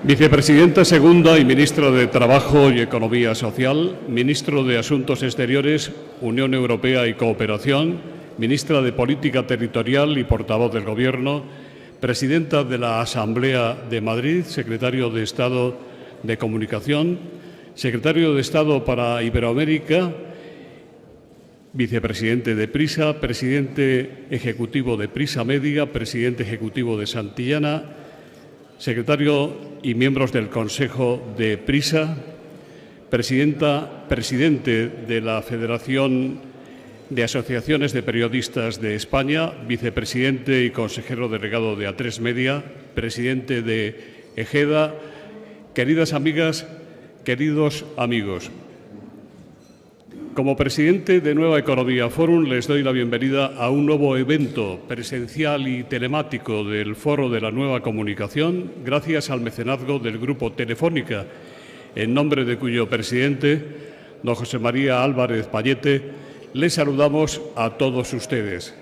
Vicepresidenta segunda y ministra de Trabajo y Economía Social, ministro de Asuntos Exteriores, Unión Europea y Cooperación, ministra de Política Territorial y portavoz del Gobierno, presidenta de la Asamblea de Madrid, secretario de Estado de Comunicación, secretario de Estado para Iberoamérica, vicepresidente de Prisa, presidente ejecutivo de Prisa Media, presidente ejecutivo de Santillana, secretario y miembros del Consejo de Prisa, presidente de la Federación de Asociaciones de Periodistas de España, vicepresidente y consejero delegado de A3 Media, presidente de EGEDA, queridas amigas, queridos amigos. Como presidente de Nueva Economía Forum, les doy la bienvenida a un nuevo evento presencial y telemático del Foro de la Nueva Comunicación, gracias al mecenazgo del Grupo Telefónica, en nombre de cuyo presidente, don José María Álvarez Payete, les saludamos a todos ustedes.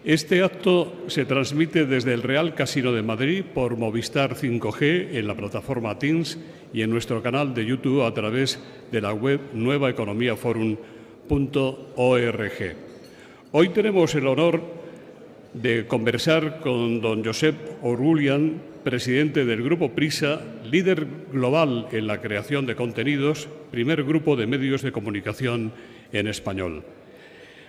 Este acto se transmite desde el Real Casino de Madrid por Movistar 5G en la plataforma Teams y en nuestro canal de YouTube a través de la web nuevaeconomiaforum.org. Hoy tenemos el honor de conversar con don Josep Orulian, presidente del Grupo Prisa, líder global en la creación de contenidos, primer grupo de medios de comunicación en español.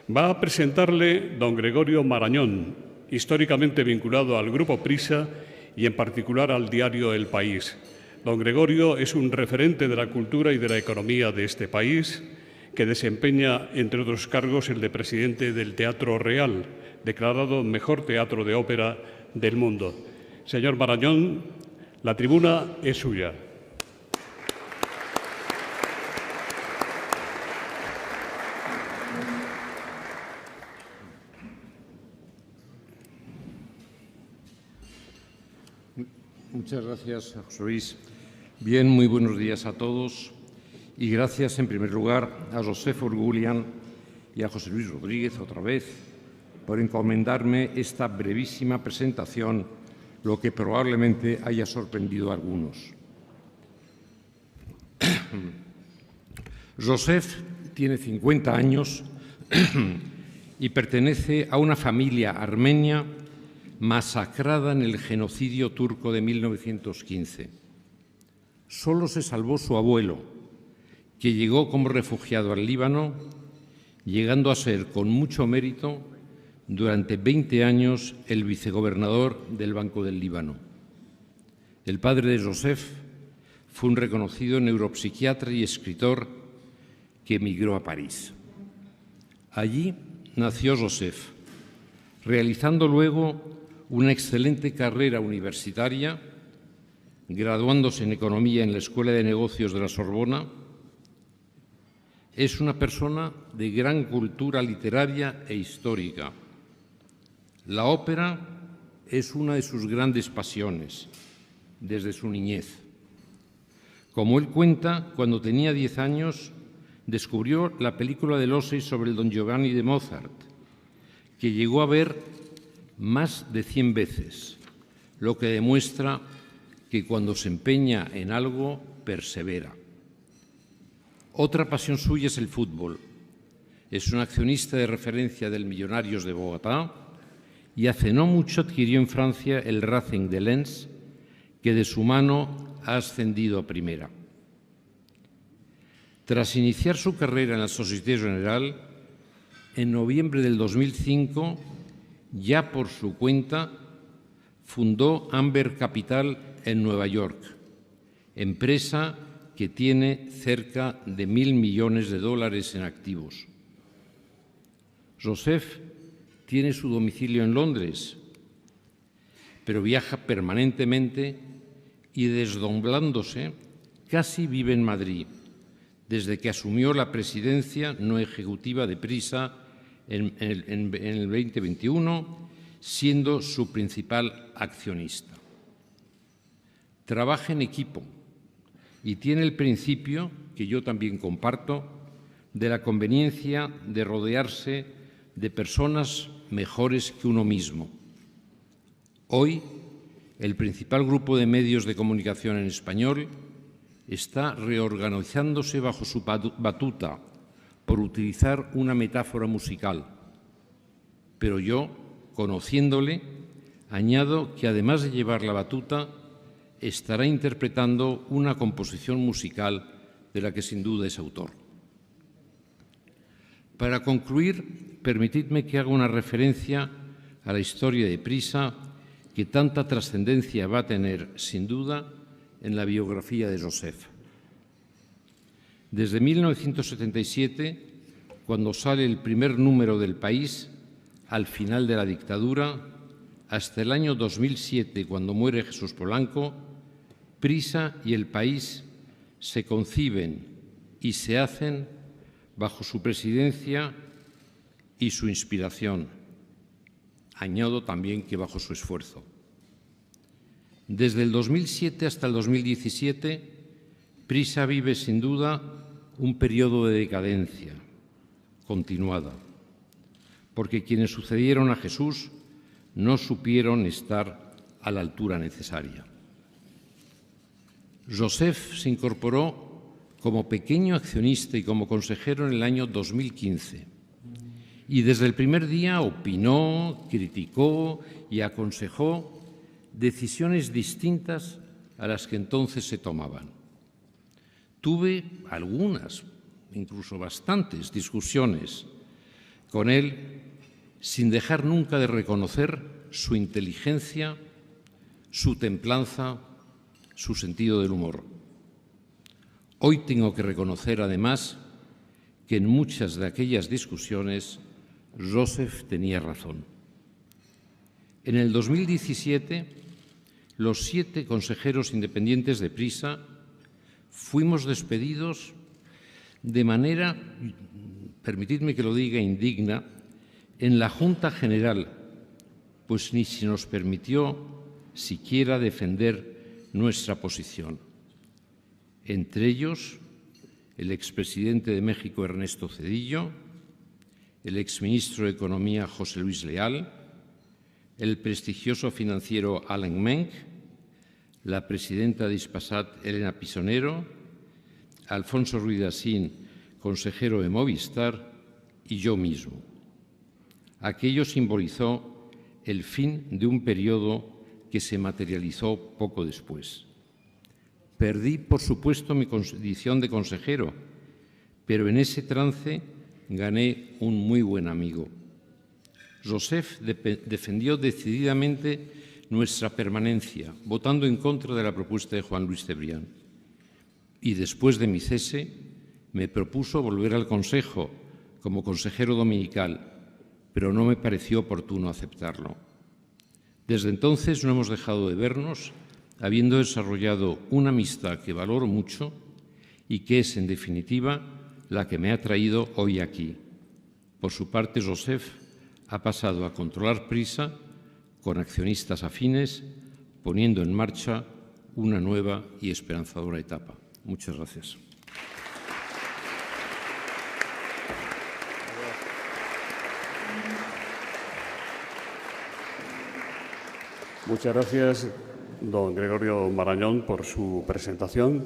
Va a presentarle don Gregorio Marañón, históricamente vinculado al Grupo Prisa y en particular al diario El País. Don Gregorio es un referente de la cultura y de la economía de este país, que desempeña, entre otros cargos, el de presidente del Teatro Real, declarado mejor teatro de ópera del mundo. Señor Marañón, la tribuna es suya. Muchas gracias, José Luis. Bien, muy buenos días a todos y gracias en primer lugar a Josep Orulian y a José Luis Rodríguez otra vez por encomendarme esta brevísima presentación, lo que probablemente haya sorprendido a algunos. Josep tiene 50 años y pertenece a una familia armenia masacrada en el genocidio turco de 1915. Solo se salvó su abuelo, que llegó como refugiado al Líbano, llegando a ser, con mucho mérito, durante 20 años el vicegobernador del Banco del Líbano. El padre de Josep fue un reconocido neuropsiquiatra y escritor que emigró a París. Allí nació Josep, realizando luego una excelente carrera universitaria, graduándose en Economía en la Escuela de Negocios de la Sorbona. Es una persona de gran cultura literaria e histórica. La ópera es una de sus grandes pasiones, desde su niñez. Como él cuenta, cuando tenía 10 años, descubrió la película de Losey sobre el Don Giovanni de Mozart, que llegó a ver más de 100 veces, lo que demuestra que cuando se empeña en algo, persevera. Otra pasión suya es el fútbol. Es un accionista de referencia del Millonarios de Bogotá y hace no mucho adquirió en Francia el Racing de Lens, que de su mano ha ascendido a primera. Tras iniciar su carrera en la Société Générale, en noviembre del 2005, ya por su cuenta, fundó Amber Capital en Nueva York, empresa que tiene cerca de $1.000 millones en activos. Josep tiene su domicilio en Londres, pero viaja permanentemente y, desdoblándose, casi vive en Madrid, desde que asumió la presidencia no ejecutiva de Prisa en el 2021, siendo su principal accionista. Trabaja en equipo y tiene el principio, que yo también comparto, de la conveniencia de rodearse de personas mejores que uno mismo. Hoy el principal grupo de medios de comunicación en español, está reorganizándose bajo su batuta, por utilizar una metáfora musical. Pero yo, conociéndole, añado que además de llevar la batuta, estará interpretando una composición musical de la que sin duda es autor. Para concluir, permitidme que haga una referencia a la historia de Prisa, que tanta trascendencia va a tener, sin duda, en la biografía de Joseph. Desde 1977, cuando sale el primer número del País, al final de la dictadura, hasta el año 2007, cuando muere Jesús Polanco, Prisa y el País se conciben y se hacen bajo su presidencia y su inspiración. Añado también que bajo su esfuerzo. Desde el 2007 hasta el 2017, Prisa vive sin duda un periodo de decadencia continuada, porque quienes sucedieron a Jesús no supieron estar a la altura necesaria. Joseph se incorporó como pequeño accionista y como consejero en el año 2015 y desde el primer día opinó, criticó y aconsejó decisiones distintas a las que entonces se tomaban. Tuve algunas, incluso bastantes, discusiones con él sin dejar nunca de reconocer su inteligencia, su templanza, su sentido del humor. Hoy tengo que reconocer, además, que en muchas de aquellas discusiones Joseph tenía razón. En el 2017, los 7 consejeros independientes de Prisa fuimos despedidos de manera, permitidme que lo diga, indigna, en la Junta General, pues ni se nos permitió siquiera defender nuestra posición. Entre ellos, el expresidente de México, Ernesto Zedillo, el exministro de Economía, José Luis Leal, el prestigioso financiero Alan Menck, la presidenta de Hispasat, Elena Pisonero, Alfonso Ruiz Asín, consejero de Movistar, y yo mismo. Aquello simbolizó el fin de un periodo que se materializó poco después. Perdí, por supuesto, mi condición de consejero, pero en ese trance gané un muy buen amigo. Joseph defendió decididamente nuestra permanencia, votando en contra de la propuesta de Juan Luis Cebrián. Y después de mi cese, me propuso volver al Consejo como consejero dominical, pero no me pareció oportuno aceptarlo. Desde entonces no hemos dejado de vernos, habiendo desarrollado una amistad que valoro mucho y que es, en definitiva, la que me ha traído hoy aquí. Por su parte, Joseph ha pasado a controlar Prisa con accionistas afines, poniendo en marcha una nueva y esperanzadora etapa. Muchas gracias. Muchas gracias, don Gregorio Marañón, por su presentación.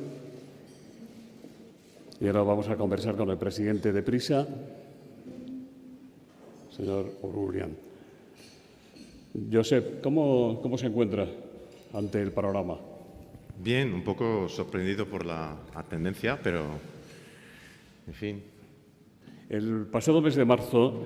Y ahora vamos a conversar con el presidente de Prisa, señor Orulian. Josep, ¿cómo se encuentra ante el panorama? Bien, un poco sorprendido por la tendencia, pero, en fin. El pasado mes de marzo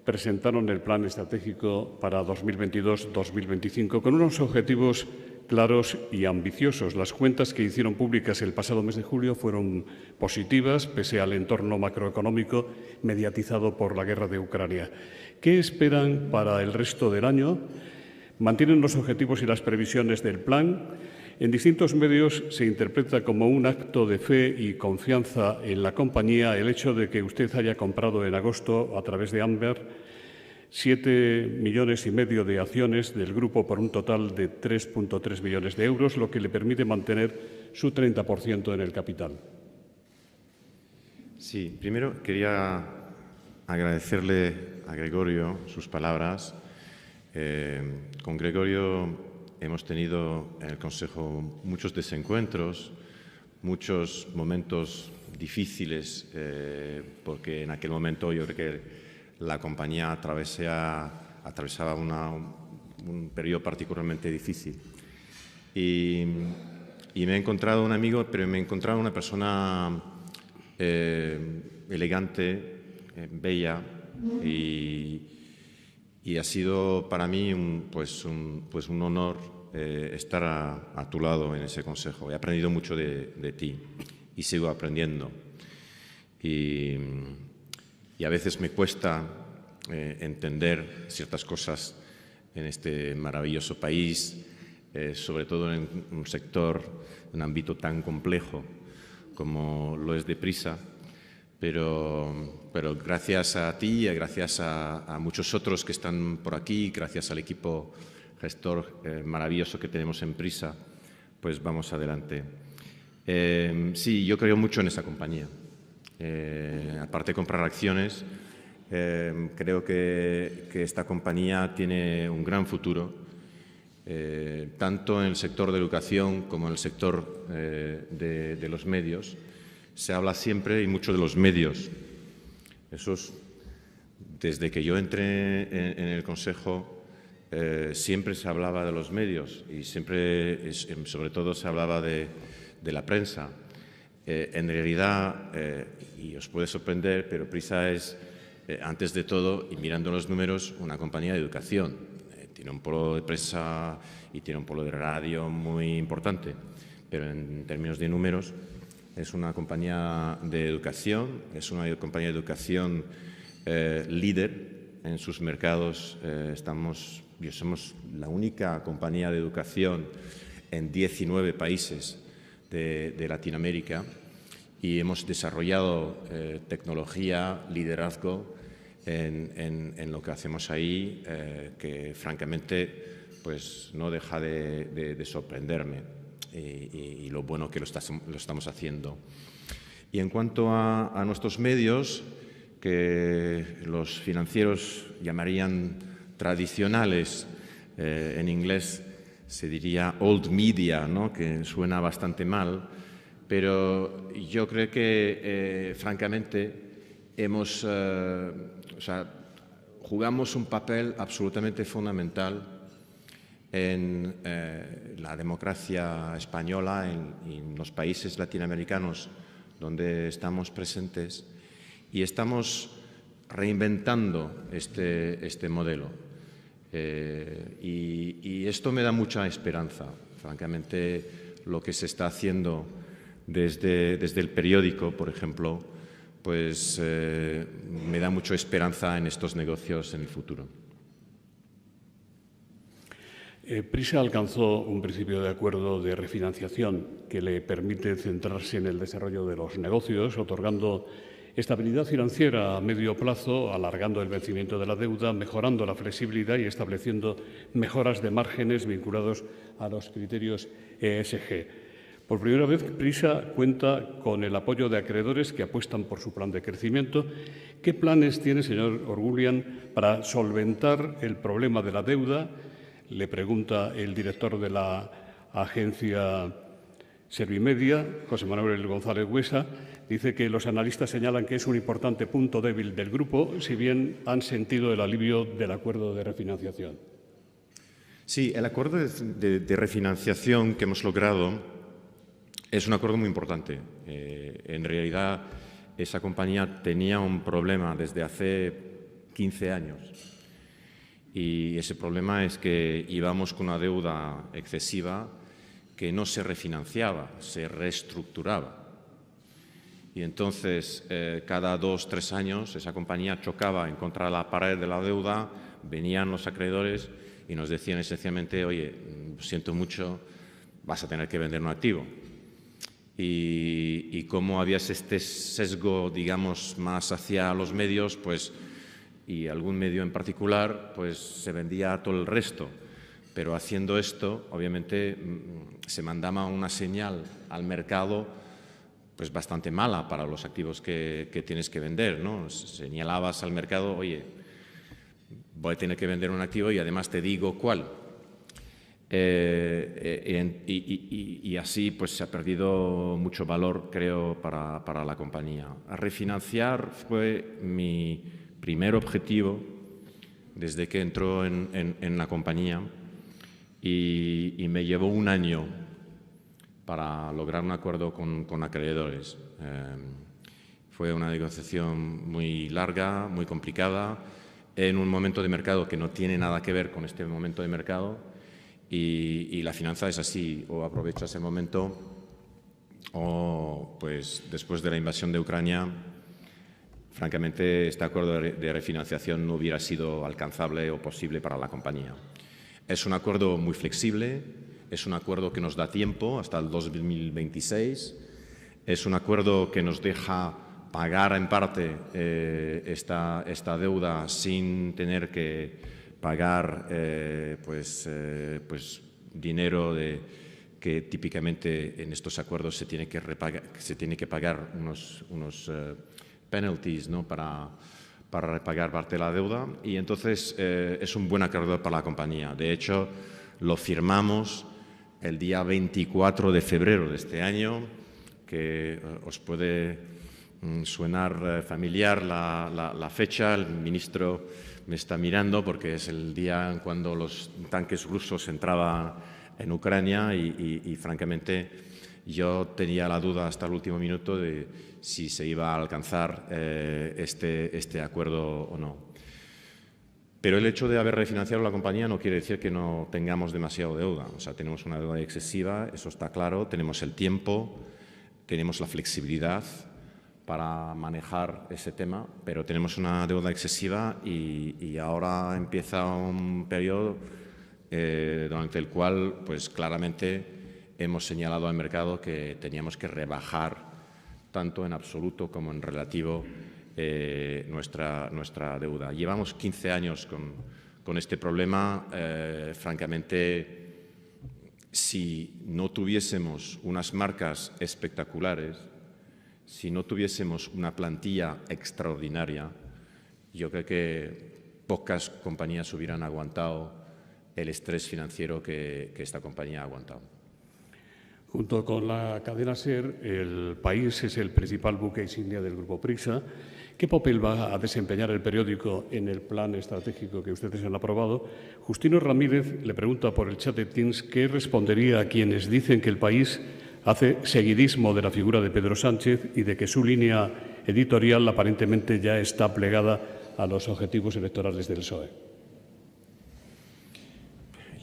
presentaron el Plan Estratégico para 2022-2025 con unos objetivos claros y ambiciosos. Las cuentas que hicieron públicas el pasado mes de julio fueron positivas, pese al entorno macroeconómico mediatizado por la guerra de Ucrania. ¿Qué esperan para el resto del año? ¿Mantienen los objetivos y las previsiones del plan? En distintos medios se interpreta como un acto de fe y confianza en la compañía el hecho de que usted haya comprado en agosto, a través de Amber, 7,5 millones de acciones del grupo por un total de 3,3 millones de euros, lo que le permite mantener su 30% en el capital. Sí, primero quería agradecerle a Gregorio sus palabras. Con Gregorio hemos tenido en el Consejo muchos desencuentros, muchos momentos difíciles, porque en aquel momento yo creo que la compañía atravesaba un periodo particularmente difícil. Y me he encontrado un amigo, pero me he encontrado una persona elegante, bella, y ha sido para mí un honor estar a tu lado en ese consejo. He aprendido mucho de ti y sigo aprendiendo. Y a veces me cuesta entender ciertas cosas en este maravilloso país, sobre todo en un sector, un ámbito tan complejo como lo es Deprisa, pero gracias a ti y gracias a muchos otros que están por aquí, gracias al equipo gestor maravilloso que tenemos en Prisa, pues vamos adelante. Sí, yo creo mucho en esa compañía. Aparte de comprar acciones, creo que esta compañía tiene un gran futuro, tanto en el sector de educación como en el sector de los medios. Se habla siempre y mucho de los medios. Desde que yo entré en el Consejo, siempre se hablaba de los medios y siempre, sobre todo, se hablaba de la prensa. En realidad, y os puede sorprender, pero Prisa es, antes de todo, y mirando los números, una compañía de educación. Tiene un polo de prensa y tiene un polo de radio muy importante, pero en términos de números es una compañía de educación, líder en sus mercados. Somos la única compañía de educación en 19 países de Latinoamérica y hemos desarrollado tecnología, liderazgo en lo que hacemos ahí, que francamente pues no deja de sorprenderme y lo bueno que lo estamos haciendo. Y en cuanto a nuestros medios, que los financieros llamarían tradicionales, en inglés se diría old media, ¿no?, que suena bastante mal, pero yo creo que, francamente, jugamos un papel absolutamente fundamental en la democracia española, en los países latinoamericanos donde estamos presentes, y estamos reinventando este modelo. Y esto me da mucha esperanza. Francamente, lo que se está haciendo desde el periódico, por ejemplo, pues me da mucha esperanza en estos negocios en el futuro. Prisa alcanzó un principio de acuerdo de refinanciación que le permite centrarse en el desarrollo de los negocios, otorgando estabilidad financiera a medio plazo, alargando el vencimiento de la deuda, mejorando la flexibilidad y estableciendo mejoras de márgenes vinculados a los criterios ESG. Por primera vez, Prisa cuenta con el apoyo de acreedores que apuestan por su plan de crecimiento. ¿Qué planes tiene, señor Orugulian, para solventar el problema de la deuda? Le pregunta el director de la agencia Servimedia, José Manuel González Huesa. Dice que los analistas señalan que es un importante punto débil del grupo, si bien han sentido el alivio del acuerdo de refinanciación. Sí, el acuerdo de refinanciación que hemos logrado es un acuerdo muy importante. En realidad, esa compañía tenía un problema desde hace 15 años. Y ese problema es que íbamos con una deuda excesiva que no se refinanciaba, se reestructuraba. Y entonces, cada 2 o 3 años, esa compañía chocaba en contra de la pared de la deuda, venían los acreedores y nos decían esencialmente, oye, siento mucho, vas a tener que vender un activo. Y como había este sesgo, digamos, más hacia los medios, pues, y algún medio en particular, pues se vendía todo el resto. Pero haciendo esto, obviamente, se mandaba una señal al mercado pues bastante mala para los activos que tienes que vender, ¿no? Señalabas al mercado, oye, voy a tener que vender un activo y además te digo cuál. y así pues se ha perdido mucho valor, creo, para la compañía. Refinanciar fue mi primer objetivo desde que entró en la compañía y me llevó un año para lograr un acuerdo con acreedores. Fue una negociación muy larga, muy complicada, en un momento de mercado que no tiene nada que ver con este momento de mercado. Y la finanza es así, o aprovechas el momento o, pues, después de la invasión de Ucrania, francamente, este acuerdo de refinanciación no hubiera sido alcanzable o posible para la compañía. Es un acuerdo muy flexible, es un acuerdo que nos da tiempo hasta el 2026, es un acuerdo que nos deja pagar en parte esta deuda sin tener que pagar dinero que típicamente en estos acuerdos se tiene que pagar unos penalties, ¿no? para repagar parte de la deuda, y entonces es un buen acuerdo para la compañía. De hecho, lo firmamos el día 24 de febrero de este año, que os puede suenar familiar la fecha. El ministro me está mirando porque es el día en cuando los tanques rusos entraban en Ucrania y francamente yo tenía la duda hasta el último minuto de si se iba a alcanzar este acuerdo o no. Pero el hecho de haber refinanciado la compañía no quiere decir que no tengamos demasiado deuda. O sea, tenemos una deuda excesiva, eso está claro, tenemos el tiempo, tenemos la flexibilidad para manejar ese tema, pero tenemos una deuda excesiva y ahora empieza un periodo durante el cual, pues claramente, hemos señalado al mercado que teníamos que rebajar tanto en absoluto como en relativo nuestra deuda. Llevamos 15 años con este problema. Francamente, si no tuviésemos unas marcas espectaculares, si no tuviésemos una plantilla extraordinaria, yo creo que pocas compañías hubieran aguantado el estrés financiero que esta compañía ha aguantado. Junto con la cadena SER, El País es el principal buque insignia del Grupo Prisa. ¿Qué papel va a desempeñar el periódico en el plan estratégico que ustedes han aprobado? Justino Ramírez le pregunta por el chat de Teams qué respondería a quienes dicen que El País hace seguidismo de la figura de Pedro Sánchez y de que su línea editorial aparentemente ya está plegada a los objetivos electorales del PSOE.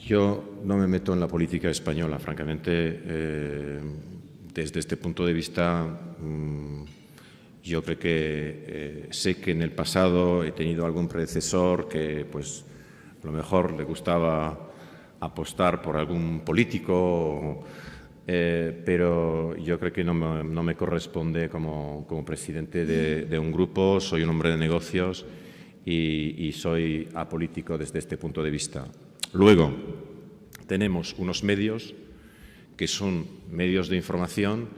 Yo no me meto en la política española, francamente. Desde este punto de vista, yo creo que sé que en el pasado he tenido algún predecesor que, pues, a lo mejor le gustaba apostar por algún político, pero yo creo que no me corresponde como presidente de un grupo. Soy un hombre de negocios y soy apolítico desde este punto de vista. Luego, tenemos unos medios que son medios de información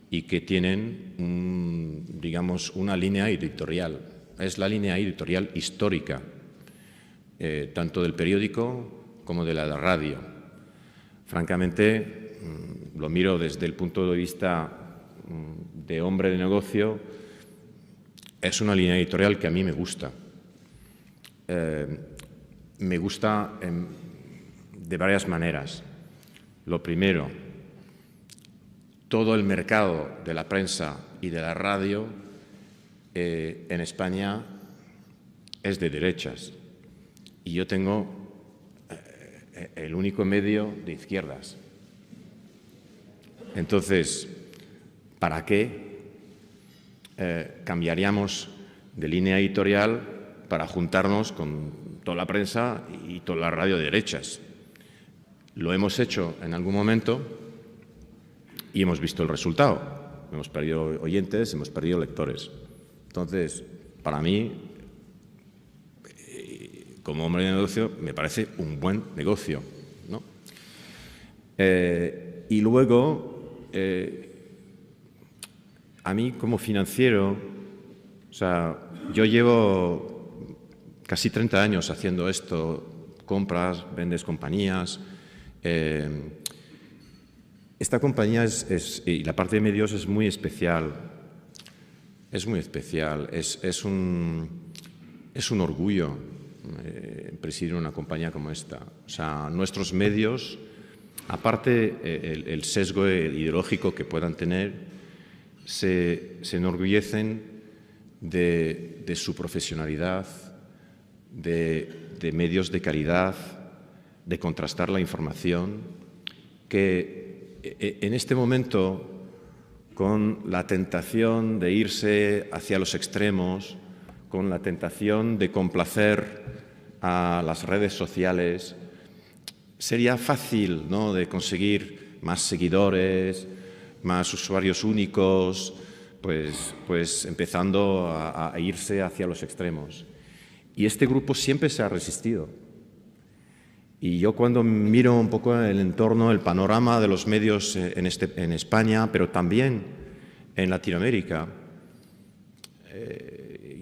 y que tienen, digamos, una línea editorial. Es la línea editorial histórica, tanto del periódico como de la radio. Francamente, lo miro desde el punto de vista de hombre de negocio, es una línea editorial que a mí me gusta. Me gusta de varias maneras. Lo primero, todo el mercado de la prensa y de la radio en España es de derechas y yo tengo el único medio de izquierdas. Entonces, ¿para qué cambiaríamos de línea editorial para juntarnos con toda la prensa y toda la radio de derechas? Lo hemos hecho en algún momento y hemos visto el resultado. Hemos perdido oyentes, hemos perdido lectores. Entonces, para mí, como hombre de negocio, me parece un buen negocio, ¿no? Y luego, a mí como financiero, o sea, yo llevo casi 30 años haciendo esto, compras, vendes compañías, Esta compañía y la parte de medios es muy especial. Es muy especial. Es un orgullo presidir una compañía como esta. O sea, nuestros medios, aparte el sesgo ideológico que puedan tener, se enorgullecen de su profesionalidad, de medios de calidad, de contrastar la información, que en este momento, con la tentación de irse hacia los extremos, con la tentación de complacer a las redes sociales, sería fácil, ¿no?, de conseguir más seguidores, más usuarios únicos, pues empezando a irse hacia los extremos. Y este grupo siempre se ha resistido. Y yo cuando miro un poco el entorno, el panorama de los medios en España, pero también en Latinoamérica,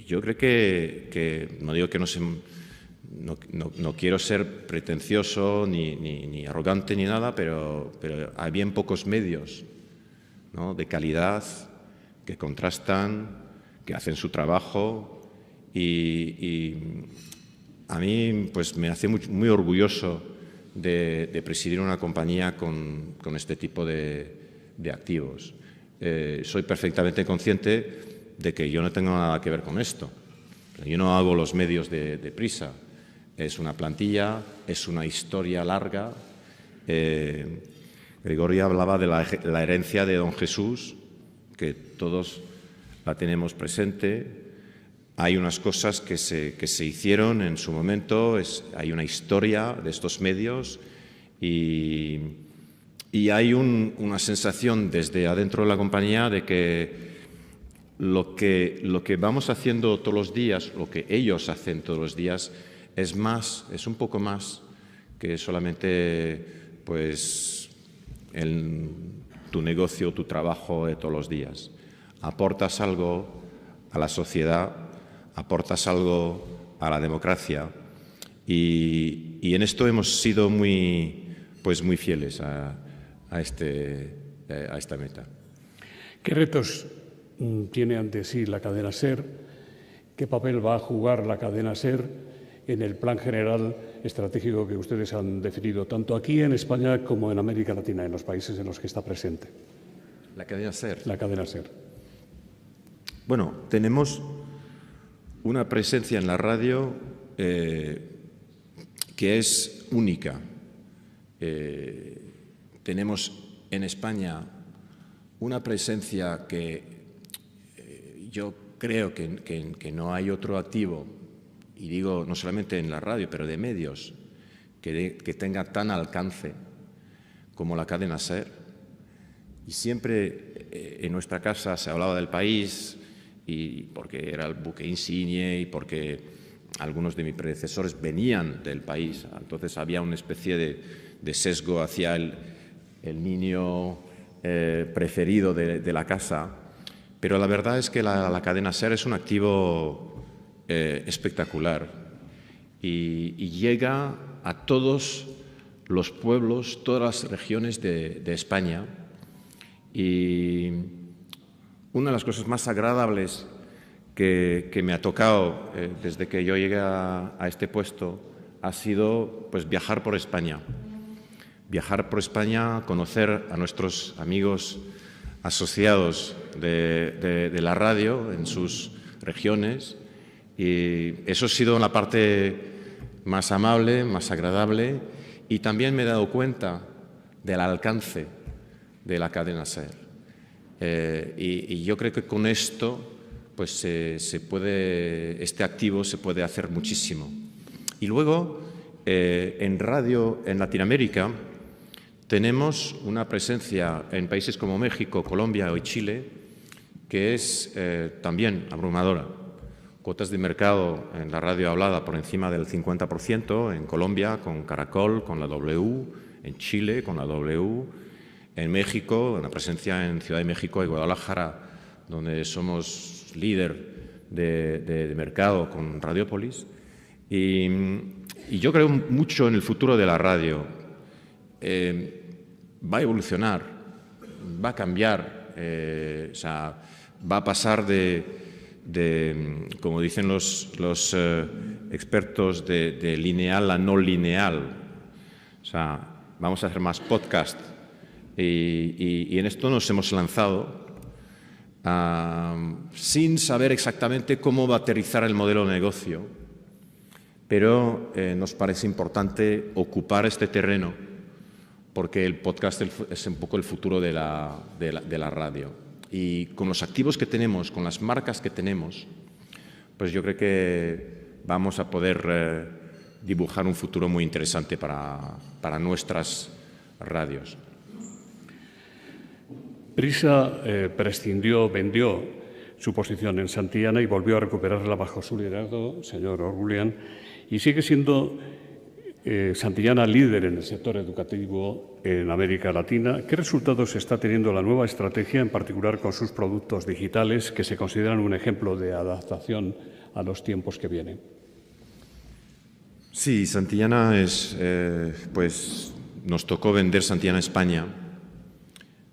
yo creo que no digo que no quiero ser pretencioso ni arrogante ni nada, pero hay bien pocos medios, ¿no?, de calidad, que contrastan, que hacen su trabajo y a mí pues me hace muy orgulloso de presidir una compañía con este tipo de activos. Soy perfectamente consciente de que yo no tengo nada que ver con esto. Yo no hago los medios de Prisa. Es una plantilla, es una historia larga. Gregorio hablaba de la herencia de don Jesús, que todos la tenemos presente. Hay unas cosas que se hicieron en su momento, hay una historia de estos medios y hay una sensación desde adentro de la compañía de que lo que vamos haciendo todos los días, lo que ellos hacen todos los días, es un poco más que solamente pues tu negocio, tu trabajo de todos los días. Aportas algo a la sociedad, aportas algo a la democracia y en esto hemos sido muy fieles a esta meta. ¿Qué retos tiene ante sí la cadena SER? ¿Qué papel va a jugar la cadena SER en el plan general estratégico que ustedes han definido, tanto aquí en España como en América Latina, en los países en los que está presente? La cadena SER. La cadena SER. Bueno, tenemos una presencia en la radio que es única. Tenemos en España una presencia que yo creo que no hay otro activo, y digo no solamente en la radio, pero de medios, que tenga tan alcance como la cadena SER. Y siempre en nuestra casa se hablaba del País, y porque era el buque insignia y porque algunos de mis predecesores venían del País. Entonces había una especie de sesgo hacia el niño preferido de la casa. Pero la verdad es que la cadena SER es un activo espectacular y llega a todos los pueblos, todas las regiones de España. Y una de las cosas más agradables que me ha tocado desde que yo llegué a este puesto ha sido pues, viajar por España. Viajar por España, conocer a nuestros amigos asociados de la radio en sus regiones, y eso ha sido la parte más amable, más agradable, y también me he dado cuenta del alcance de la cadena SER. Y yo creo que con esto pues este activo se puede hacer muchísimo. Y luego en radio en Latinoamérica tenemos una presencia en países como México, Colombia y Chile que es también abrumadora. Cuotas de mercado en la radio hablada por encima del 50%, en Colombia con Caracol, con la W, en Chile con la W, en México, una presencia en Ciudad de México y Guadalajara, donde somos líder de mercado con Radiopolis. Y yo creo mucho en el futuro de la radio. va a evolucionar, va a cambiar, o sea, va a pasar como dicen los expertos, de lineal a no lineal. O sea, vamos a hacer más podcast y en esto nos hemos lanzado sin saber exactamente cómo va a aterrizar el modelo de negocio, pero nos parece importante ocupar este terreno porque el podcast es un poco el futuro de la radio. Y con los activos que tenemos, con las marcas que tenemos, pues yo creo que vamos a poder dibujar un futuro muy interesante para nuestras radios. Prisa vendió su posición en Santillana y volvió a recuperarla bajo su liderazgo, señor O'Rulian, y sigue siendo Santillana líder en el sector educativo en América Latina. ¿Qué resultados está teniendo la nueva estrategia, en particular con sus productos digitales, que se consideran un ejemplo de adaptación a los tiempos que vienen? Sí, Santillana pues nos tocó vender Santillana España.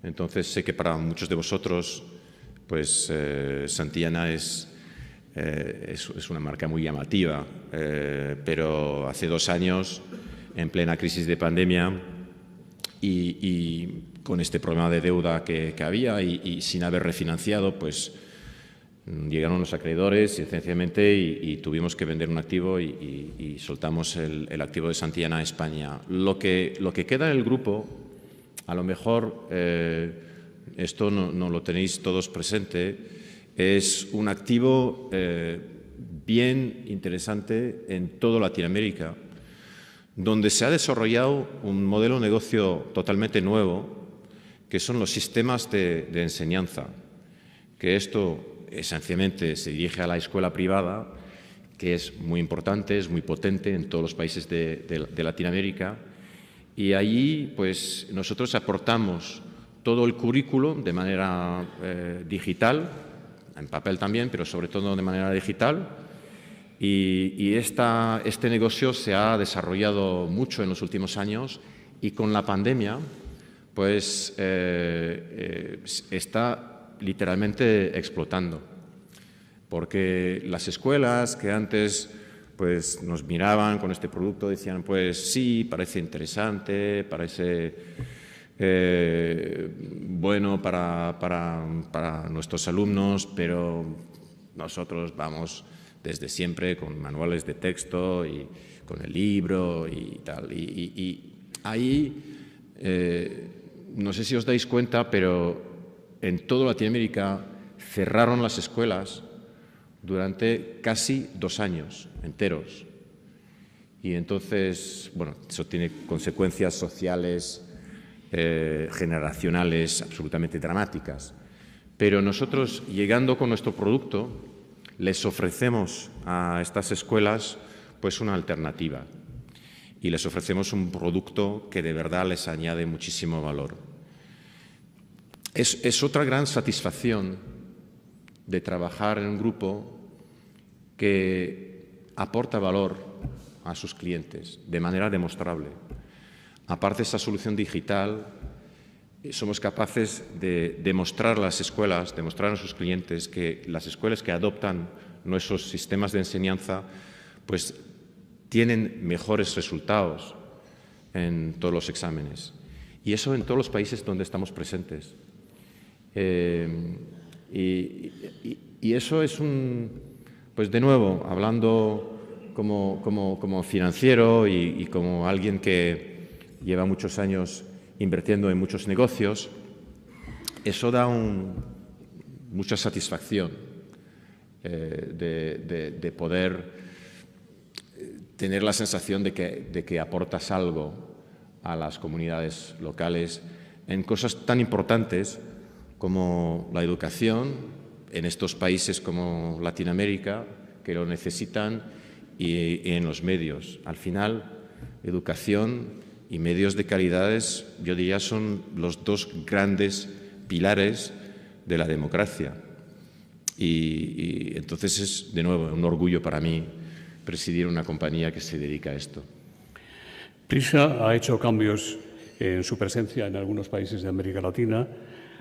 Entonces sé que para muchos de vosotros, pues Santillana es una marca muy llamativa, pero hace 2 años, en plena crisis de pandemia y con este problema de deuda que había y sin haber refinanciado, pues llegaron los acreedores esencialmente y tuvimos que vender un activo y soltamos el activo de Santillana España. Lo que queda en el grupo, a lo mejor esto no lo tenéis todos presente, es un activo bien interesante en toda Latinoamérica, donde se ha desarrollado un modelo de negocio totalmente nuevo, que son los sistemas de enseñanza, que esto esencialmente se dirige a la escuela privada, que es muy importante, es muy potente en todos los países de Latinoamérica, y allí pues nosotros aportamos todo el currículo de manera digital, en papel también, pero sobre todo de manera digital. Y este negocio se ha desarrollado mucho en los últimos años y con la pandemia pues está literalmente explotando. Porque las escuelas que antes pues nos miraban con este producto decían, pues sí, parece interesante, parece bueno para nuestros alumnos, pero nosotros vamos desde siempre con manuales de texto y con el libro y tal. Y ahí, no sé si os dais cuenta, pero en toda Latinoamérica cerraron las escuelas durante casi 2 años enteros. Y entonces, bueno, eso tiene consecuencias sociales, generacionales absolutamente dramáticas. Pero nosotros, llegando con nuestro producto, les ofrecemos a estas escuelas pues una alternativa y les ofrecemos un producto que de verdad les añade muchísimo valor. Es otra gran satisfacción de trabajar en un grupo que aporta valor a sus clientes de manera demostrable. Aparte de esta solución digital, somos capaces de demostrar a las escuelas, demostrar a sus clientes que las escuelas que adoptan nuestros sistemas de enseñanza pues tienen mejores resultados en todos los exámenes. Y eso en todos los países donde estamos presentes. Y eso es pues de nuevo, hablando como financiero y como alguien que lleva muchos años invirtiendo en muchos negocios, eso da mucha satisfacción de poder tener la sensación de que aportas algo a las comunidades locales en cosas tan importantes como la educación en estos países como Latinoamérica, que lo necesitan, y en los medios. Al final, educación y medios de calidad, yo diría, son los 2 grandes pilares de la democracia. Y entonces es, de nuevo, un orgullo para mí presidir una compañía que se dedica a esto. Prisa ha hecho cambios en su presencia en algunos países de América Latina.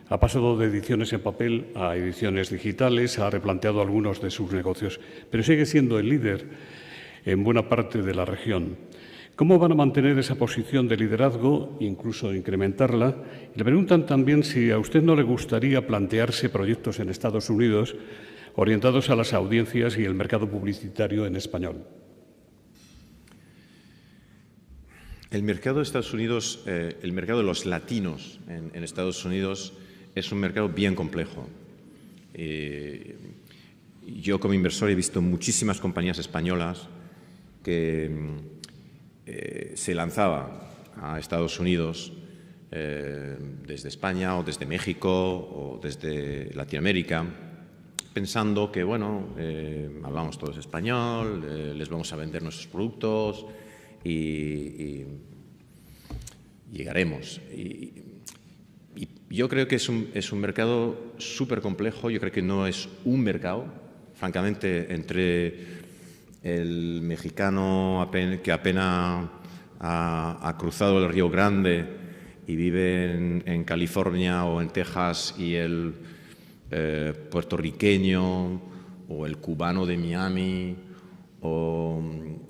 Ha pasado de ediciones en papel a ediciones digitales, ha replanteado algunos de sus negocios, pero sigue siendo el líder en buena parte de la región. ¿Cómo van a mantener esa posición de liderazgo, incluso incrementarla? Y le preguntan también si a usted no le gustaría plantearse proyectos en Estados Unidos orientados a las audiencias y el mercado publicitario en español. El mercado de Estados Unidos, el mercado de los latinos en Estados Unidos es un mercado bien complejo. Yo como inversor he visto muchísimas compañías españolas que se lanzaban a Estados Unidos desde España o desde México o desde Latinoamérica, pensando que, bueno, hablamos todos español, les vamos a vender nuestros productos y llegaremos. Y yo creo que es un mercado súper complejo. Yo creo que no es un mercado, francamente, entre el mexicano que apenas ha cruzado el Río Grande y vive en California o en Texas, y el puertorriqueño o el cubano de Miami o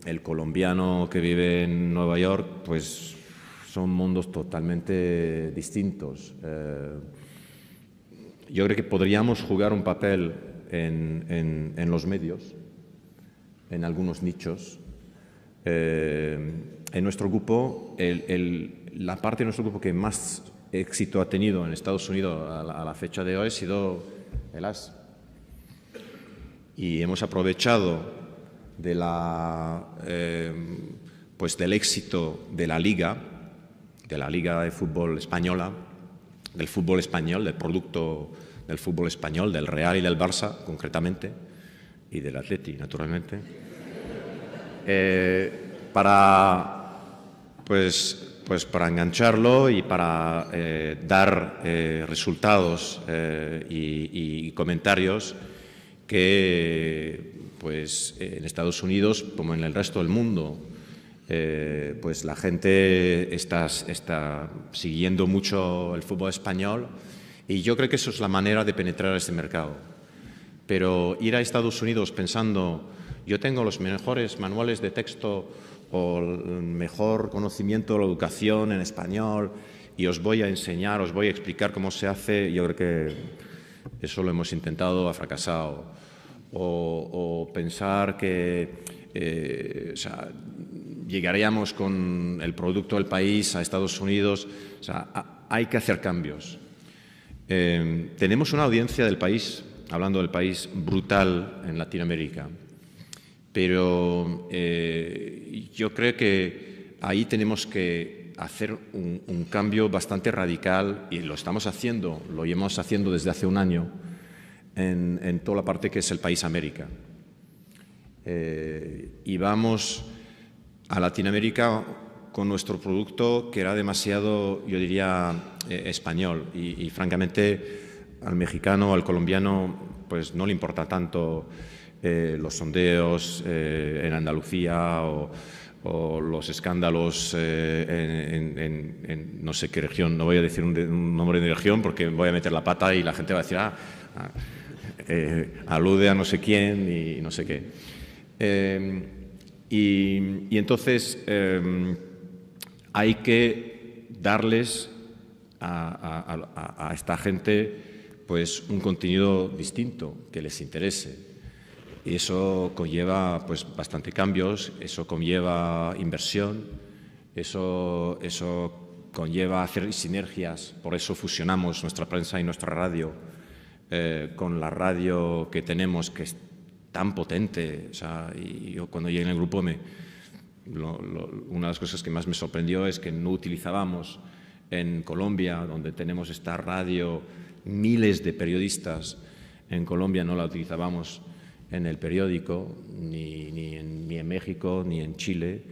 el colombiano que vive en Nueva York, pues son mundos totalmente distintos. Yo creo que podríamos jugar un papel en los medios, en algunos nichos. En nuestro grupo, la parte de nuestro grupo que más éxito ha tenido en Estados Unidos a la fecha de hoy ha sido el AS. Y hemos aprovechado del éxito de la Liga de Fútbol Española, del fútbol español, del producto del fútbol español, del Real y del Barça, concretamente, y del Atleti, naturalmente, para engancharlo y para dar resultados y comentarios que, pues, en Estados Unidos, como en el resto del mundo, pues la gente está siguiendo mucho el fútbol español, y yo creo que eso es la manera de penetrar a ese mercado. Pero ir a Estados Unidos pensando, yo tengo los mejores manuales de texto o el mejor conocimiento de la educación en español y os voy a enseñar, os voy a explicar cómo se hace, yo creo que eso lo hemos intentado, ha fracasado. O pensar que llegaríamos con el producto del país a Estados Unidos. O sea, hay que hacer cambios. Tenemos una audiencia del país, hablando del país, brutal en Latinoamérica. Pero yo creo que ahí tenemos que hacer un cambio bastante radical, y lo estamos haciendo, lo llevamos haciendo desde hace un año en toda la parte que es el país América. Y vamos a Latinoamérica con nuestro producto que era demasiado, yo diría, español. Y francamente al mexicano, al colombiano, pues no le importa tanto los sondeos en Andalucía o los escándalos en no sé qué región. No voy a decir un nombre de región porque voy a meter la pata y la gente va a decir, alude a no sé quién y no sé qué. Y entonces hay que darles a esta gente, pues, un contenido distinto que les interese. Y eso conlleva, pues, bastante cambios, eso conlleva inversión, eso conlleva hacer sinergias. Por eso fusionamos nuestra prensa y nuestra radio con la radio que tenemos, que es tan potente. O sea, y yo cuando llegué en el grupo, una de las cosas que más me sorprendió es que no utilizábamos en Colombia, donde tenemos esta radio, miles de periodistas. En Colombia no la utilizábamos en el periódico, ni en México, ni en Chile.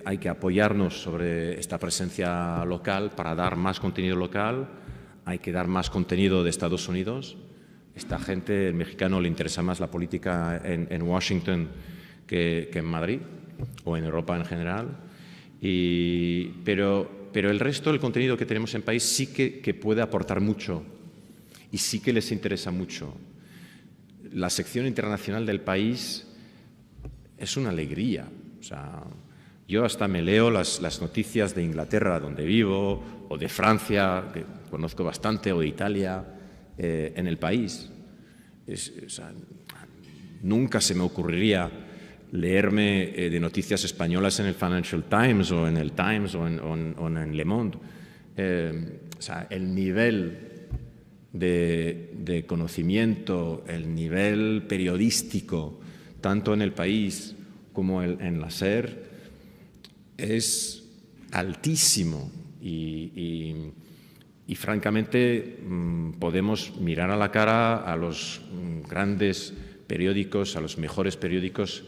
Hay que apoyarnos sobre esta presencia local para dar más contenido local. Hay que dar más contenido de Estados Unidos. Esta gente, el mexicano, le interesa más la política en Washington que en Madrid o en Europa en general. Pero el resto del contenido que tenemos en país sí que puede aportar mucho y sí que les interesa mucho. La sección internacional del país es una alegría. O sea, yo hasta me leo las noticias de Inglaterra, donde vivo, o de Francia, que conozco bastante, o de Italia, en el país. O sea, nunca se me ocurriría leerme de noticias españolas en el Financial Times o en el Times o en Le Monde. O sea, el nivel de conocimiento, el nivel periodístico, tanto en el país como en la SER, es altísimo y francamente podemos mirar a la cara a los grandes periódicos, a los mejores periódicos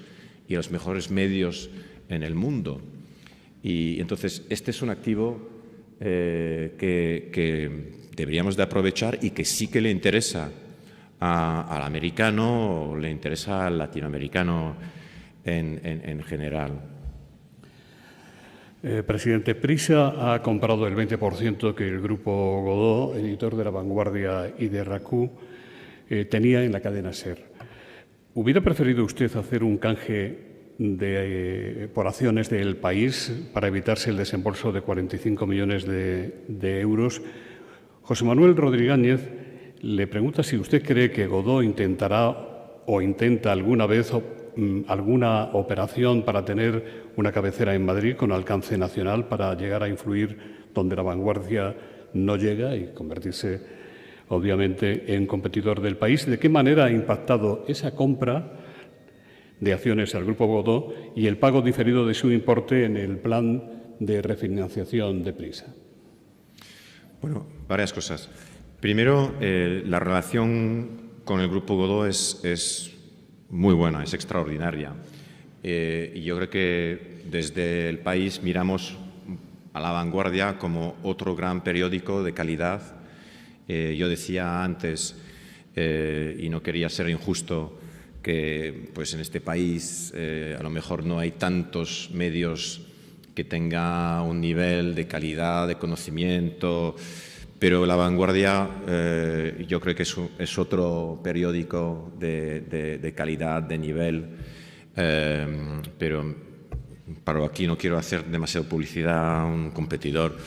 y a los mejores medios en el mundo. Y entonces este es un activo que deberíamos de aprovechar y que sí que le interesa al americano o le interesa al latinoamericano en general. Presidente, Prisa ha comprado el 20% que el grupo Godó, editor de La Vanguardia y de RACU, tenía en la cadena SER. ¿Hubiera preferido usted hacer un canje por acciones del país para evitarse el desembolso de 45 millones de euros? José Manuel Rodríguez le pregunta si usted cree que Godó intentará o intenta alguna vez alguna operación para tener una cabecera en Madrid con alcance nacional para llegar a influir donde La Vanguardia no llega y convertirse, obviamente, en competidor del país. ¿De qué manera ha impactado esa compra de acciones al Grupo Godó y el pago diferido de su importe en el plan de refinanciación de Prisa? Bueno, varias cosas. Primero, la relación con el Grupo Godó es muy buena, es extraordinaria. Y yo creo que desde el país miramos a La Vanguardia como otro gran periódico de calidad. Yo decía antes, y no quería ser injusto, que pues en este país a lo mejor no hay tantos medios que tenga un nivel de calidad, de conocimiento, pero La Vanguardia yo creo que es otro periódico de calidad, de nivel, pero aquí no quiero hacer demasiada publicidad a un competidor,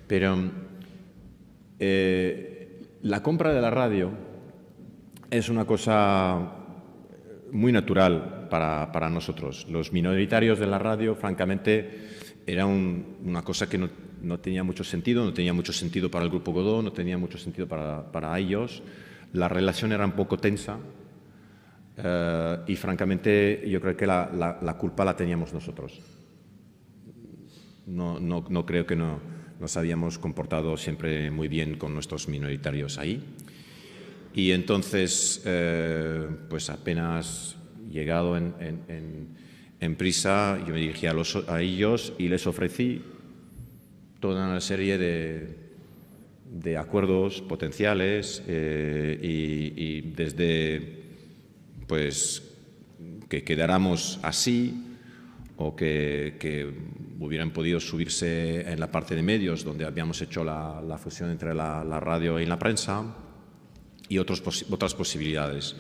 pero la compra de la radio es una cosa muy natural para nosotros. Los minoritarios de la radio, francamente, era una cosa que no tenía mucho sentido, no tenía mucho sentido para el Grupo Godó, no tenía mucho sentido para ellos. La relación era un poco tensa y, francamente, yo creo que la culpa la teníamos nosotros. No creo que nos habíamos comportado siempre muy bien con nuestros minoritarios ahí. Y entonces, pues apenas llegado en Prisa, yo me dirigí a ellos y les ofrecí toda una serie de acuerdos potenciales y desde pues que quedáramos así o que hubieran podido subirse en la parte de medios donde habíamos hecho la fusión entre la radio y la prensa y otras posibilidades.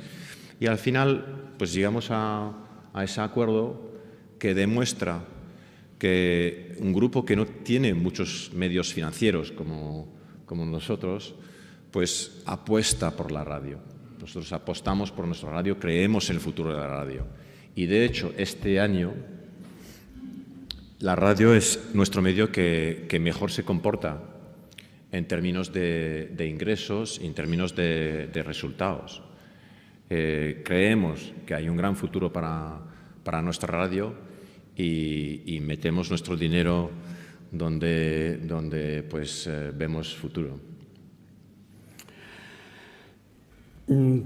Y al final pues llegamos a ese acuerdo que demuestra que un grupo que no tiene muchos medios financieros como nosotros, pues apuesta por la radio. Nosotros apostamos por nuestra radio, creemos en el futuro de la radio. Y de hecho, este año, la radio es nuestro medio que mejor se comporta en términos de ingresos y en términos de resultados. Creemos que hay un gran futuro para nuestra radio y metemos nuestro dinero donde pues, vemos futuro.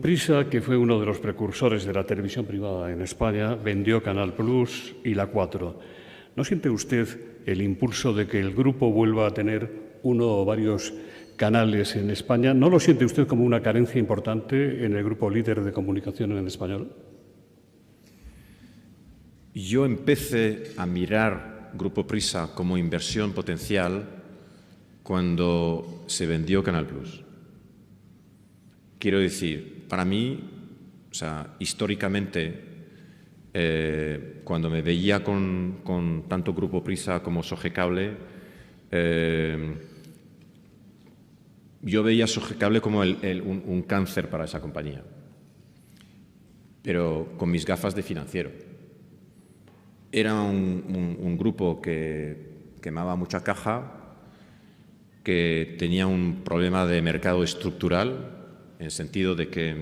Prisa, que fue uno de los precursores de la televisión privada en España, vendió Canal Plus y La 4. ¿No siente usted el impulso de que el grupo vuelva a tener uno o varios canales en España? ¿No lo siente usted como una carencia importante en el grupo líder de comunicación en español? Yo empecé a mirar Grupo Prisa como inversión potencial cuando se vendió Canal Plus. Quiero decir, para mí, o sea, históricamente, cuando me veía con tanto Grupo Prisa como Sogecable, yo veía Sogecable como un cáncer para esa compañía, pero con mis gafas de financiero. Era un grupo que quemaba mucha caja, que tenía un problema de mercado estructural, en el sentido de que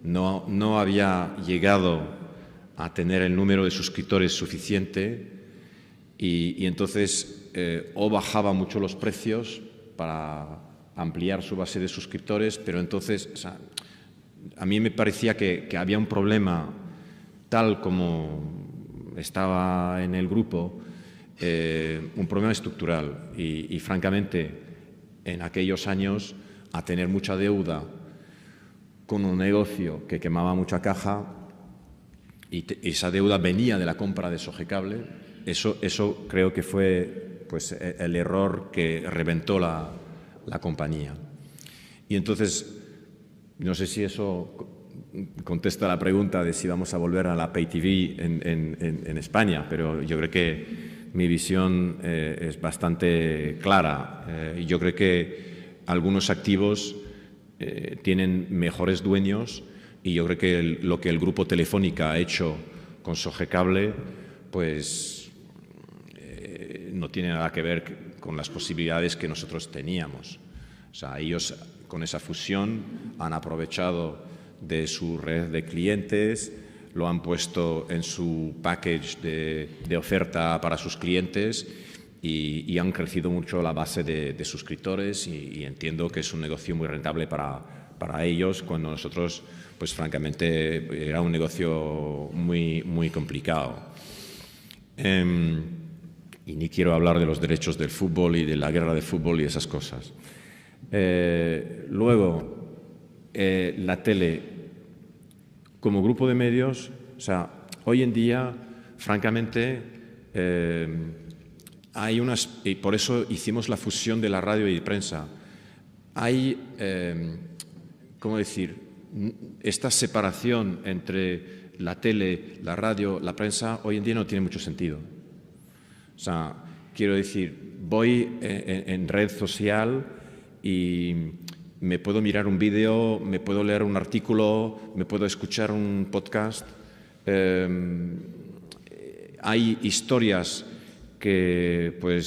no había llegado a tener el número de suscriptores suficiente y entonces o bajaba mucho los precios para ampliar su base de suscriptores, pero entonces, o sea, a mí me parecía que había un problema tal como estaba en el grupo, un problema estructural y francamente en aquellos años a tener mucha deuda con un negocio que quemaba mucha caja y esa deuda venía de la compra de Sogecable, eso creo que fue pues, el error que reventó la compañía. Y entonces, no sé si eso contesta la pregunta de si vamos a volver a la Pay TV en España, pero yo creo que mi visión es bastante clara. Yo creo que algunos activos tienen mejores dueños y yo creo que lo que el Grupo Telefónica ha hecho con Sogecable pues no tiene nada que ver con las posibilidades que nosotros teníamos. O sea, ellos con esa fusión han aprovechado de su red de clientes, lo han puesto en su package de oferta para sus clientes y han crecido mucho la base de suscriptores y entiendo que es un negocio muy rentable para ellos, cuando nosotros, pues francamente, era un negocio muy, muy complicado. Y ni quiero hablar de los derechos del fútbol y de la guerra de fútbol y esas cosas. Luego, la tele como grupo de medios, o sea, hoy en día, francamente, hay unas, y por eso hicimos la fusión de la radio y de prensa. Hay, ¿cómo decir?, esta separación entre la tele, la radio, la prensa, hoy en día no tiene mucho sentido. O sea, quiero decir, voy en red social y me puedo mirar un vídeo, me puedo leer un artículo, me puedo escuchar un podcast. Hay historias que pues,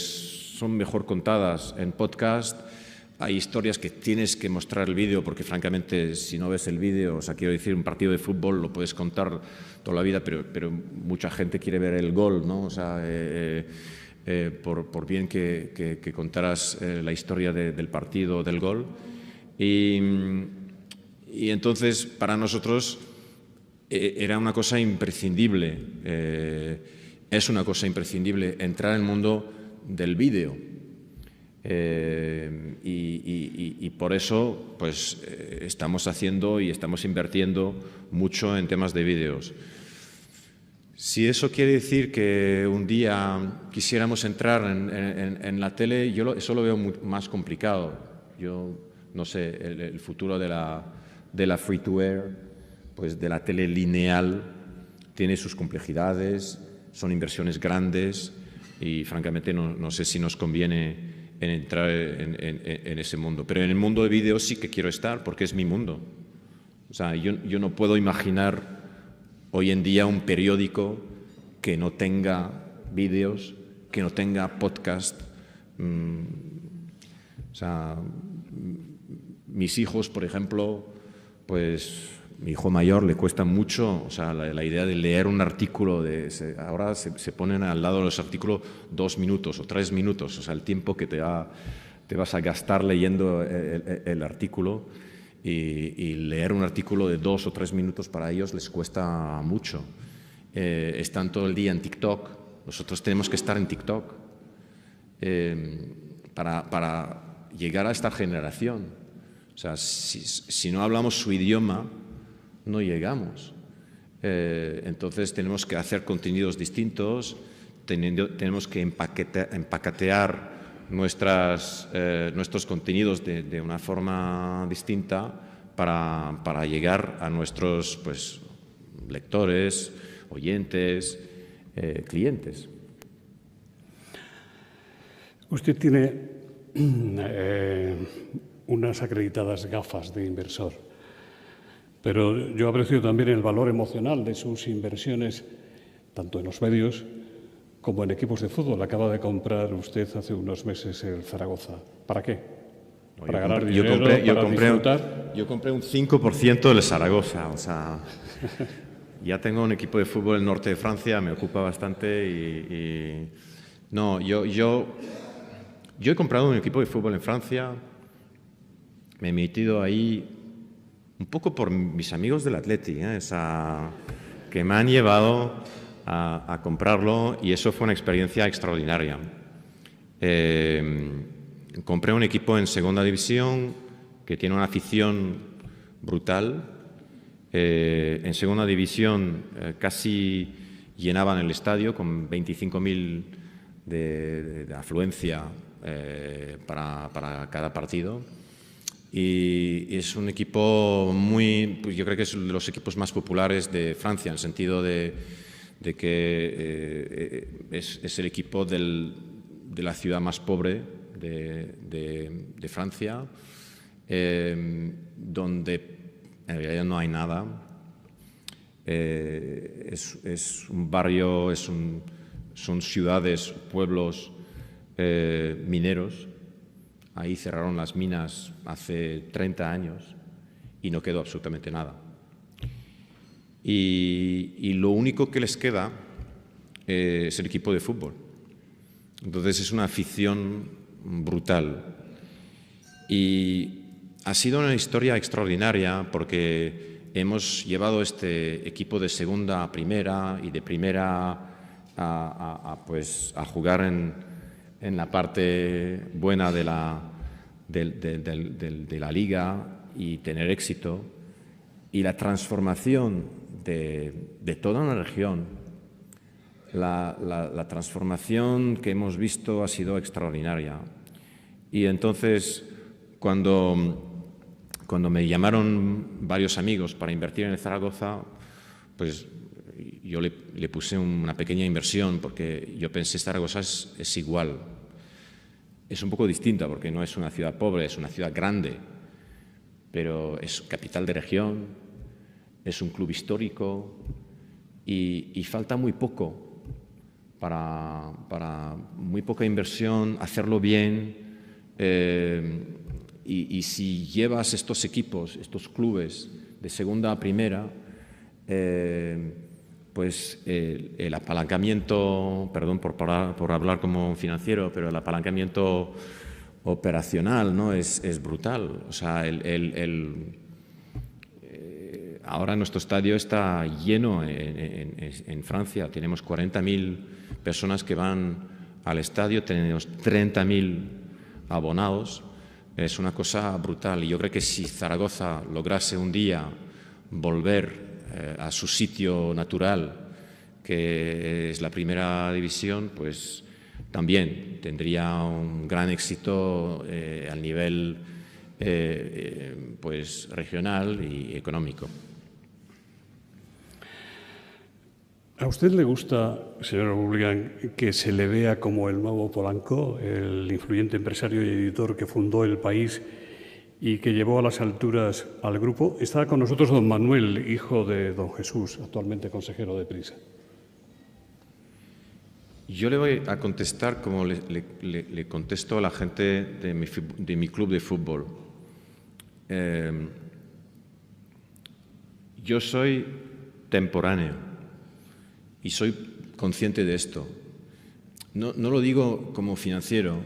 son mejor contadas en podcast. Hay historias que tienes que mostrar el vídeo porque, francamente, si no ves el vídeo, o sea, quiero decir, un partido de fútbol lo puedes contar toda la vida, pero mucha gente quiere ver el gol, ¿no? O sea, por bien que contaras la historia del partido o del gol. Y entonces, para nosotros era una cosa imprescindible, es una cosa imprescindible entrar en el mundo del vídeo. Y por eso pues, estamos haciendo y estamos invirtiendo mucho en temas de vídeos. Si eso quiere decir que un día quisiéramos entrar en la tele, yo eso lo veo más complicado. Yo no sé, el futuro de la free to air, pues de la tele lineal, tiene sus complejidades, son inversiones grandes y francamente no sé si nos conviene en entrar en ese mundo. Pero en el mundo de vídeos sí que quiero estar porque es mi mundo. O sea, yo no puedo imaginar hoy en día un periódico que no tenga vídeos, que no tenga podcast. O sea, mis hijos, por ejemplo, pues mi hijo mayor le cuesta mucho, o sea, la idea de leer un artículo, ahora se ponen al lado de los artículos 2 minutos o 3 minutos, o sea, el tiempo que te vas a gastar leyendo el artículo y leer un artículo de 2 o 3 minutos para ellos les cuesta mucho. Están todo el día en TikTok, nosotros tenemos que estar en TikTok para llegar a esta generación. O sea, si no hablamos su idioma, no llegamos. Entonces tenemos que hacer contenidos distintos, tenemos que empaquetear nuestros contenidos de una forma distinta para llegar a nuestros pues, lectores, oyentes, clientes. Usted tiene unas acreditadas gafas de inversor, pero yo aprecio también el valor emocional de sus inversiones, tanto en los medios como en equipos de fútbol. Acaba de comprar usted hace unos meses el Zaragoza. ¿Para qué? ¿Para ganar dinero, para disfrutar? Yo compré un 5% del Zaragoza, o sea, ya tengo un equipo de fútbol en el norte de Francia, me ocupa bastante no, yo he comprado un equipo de fútbol en Francia, me he metido ahí un poco por mis amigos del Atleti, que me han llevado a comprarlo, y eso fue una experiencia extraordinaria. Compré un equipo en segunda división que tiene una afición brutal. En segunda división casi llenaban el estadio con 25.000 de afluencia para cada partido. Y es un equipo pues yo creo que es uno de los equipos más populares de Francia, en el sentido de que es el equipo de la ciudad más pobre de Francia, donde en realidad no hay nada. Es un barrio, son ciudades, pueblos mineros. Ahí cerraron las minas hace 30 años y no quedó absolutamente nada. Y lo único que les queda es el equipo de fútbol. Entonces es una afición brutal. Y ha sido una historia extraordinaria porque hemos llevado este equipo de segunda a primera y de primera a jugar en la parte buena de la liga y tener éxito. Y la transformación de toda una región, la transformación que hemos visto ha sido extraordinaria. Y entonces, cuando me llamaron varios amigos para invertir en el Zaragoza, pues yo le puse una pequeña inversión, porque yo pensé Zaragoza es igual. Es un poco distinta porque no es una ciudad pobre, es una ciudad grande, pero es capital de región, es un club histórico y falta muy poco para muy poca inversión, hacerlo bien. Y si llevas estos equipos, estos clubes de segunda a primera, pues el apalancamiento, perdón por hablar como financiero, pero el apalancamiento operacional, ¿no? es brutal. O sea, ahora nuestro estadio está lleno en Francia. Tenemos 40.000 personas que van al estadio, tenemos 30.000 abonados. Es una cosa brutal. Y yo creo que si Zaragoza lograse un día volver a su sitio natural, que es la primera división, pues también tendría un gran éxito al nivel pues regional y económico. ¿A usted le gusta, señor Bulligan, que se le vea como el nuevo Polanco, el influyente empresario y editor que fundó El País y que llevó a las alturas al grupo? Está con nosotros don Manuel, hijo de don Jesús, actualmente consejero de Prisa. Yo le voy a contestar como le contesto a la gente de mi club de fútbol. Yo soy temporáneo y soy consciente de esto. No lo digo como financiero,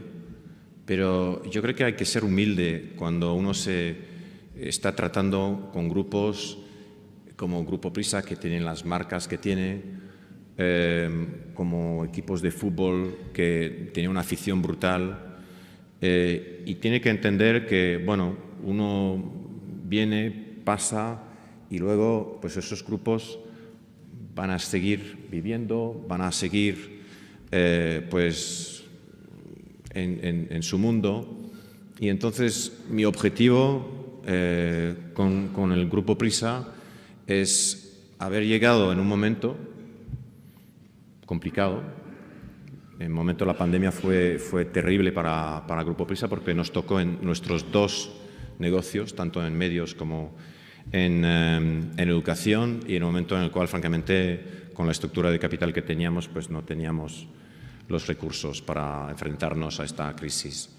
pero yo creo que hay que ser humilde cuando uno se está tratando con grupos como Grupo Prisa, que tienen las marcas que tiene, como equipos de fútbol que tienen una afición brutal, y tiene que entender que, bueno, uno viene, pasa y luego pues esos grupos van a seguir viviendo, van a seguir pues en su mundo. Y entonces mi objetivo con el Grupo Prisa es haber llegado en un momento complicado. En el momento de la pandemia fue terrible para el Grupo Prisa porque nos tocó en nuestros dos negocios, tanto en medios como en educación, y en un momento en el cual, francamente, con la estructura de capital que teníamos, pues no teníamos los recursos para enfrentarnos a esta crisis.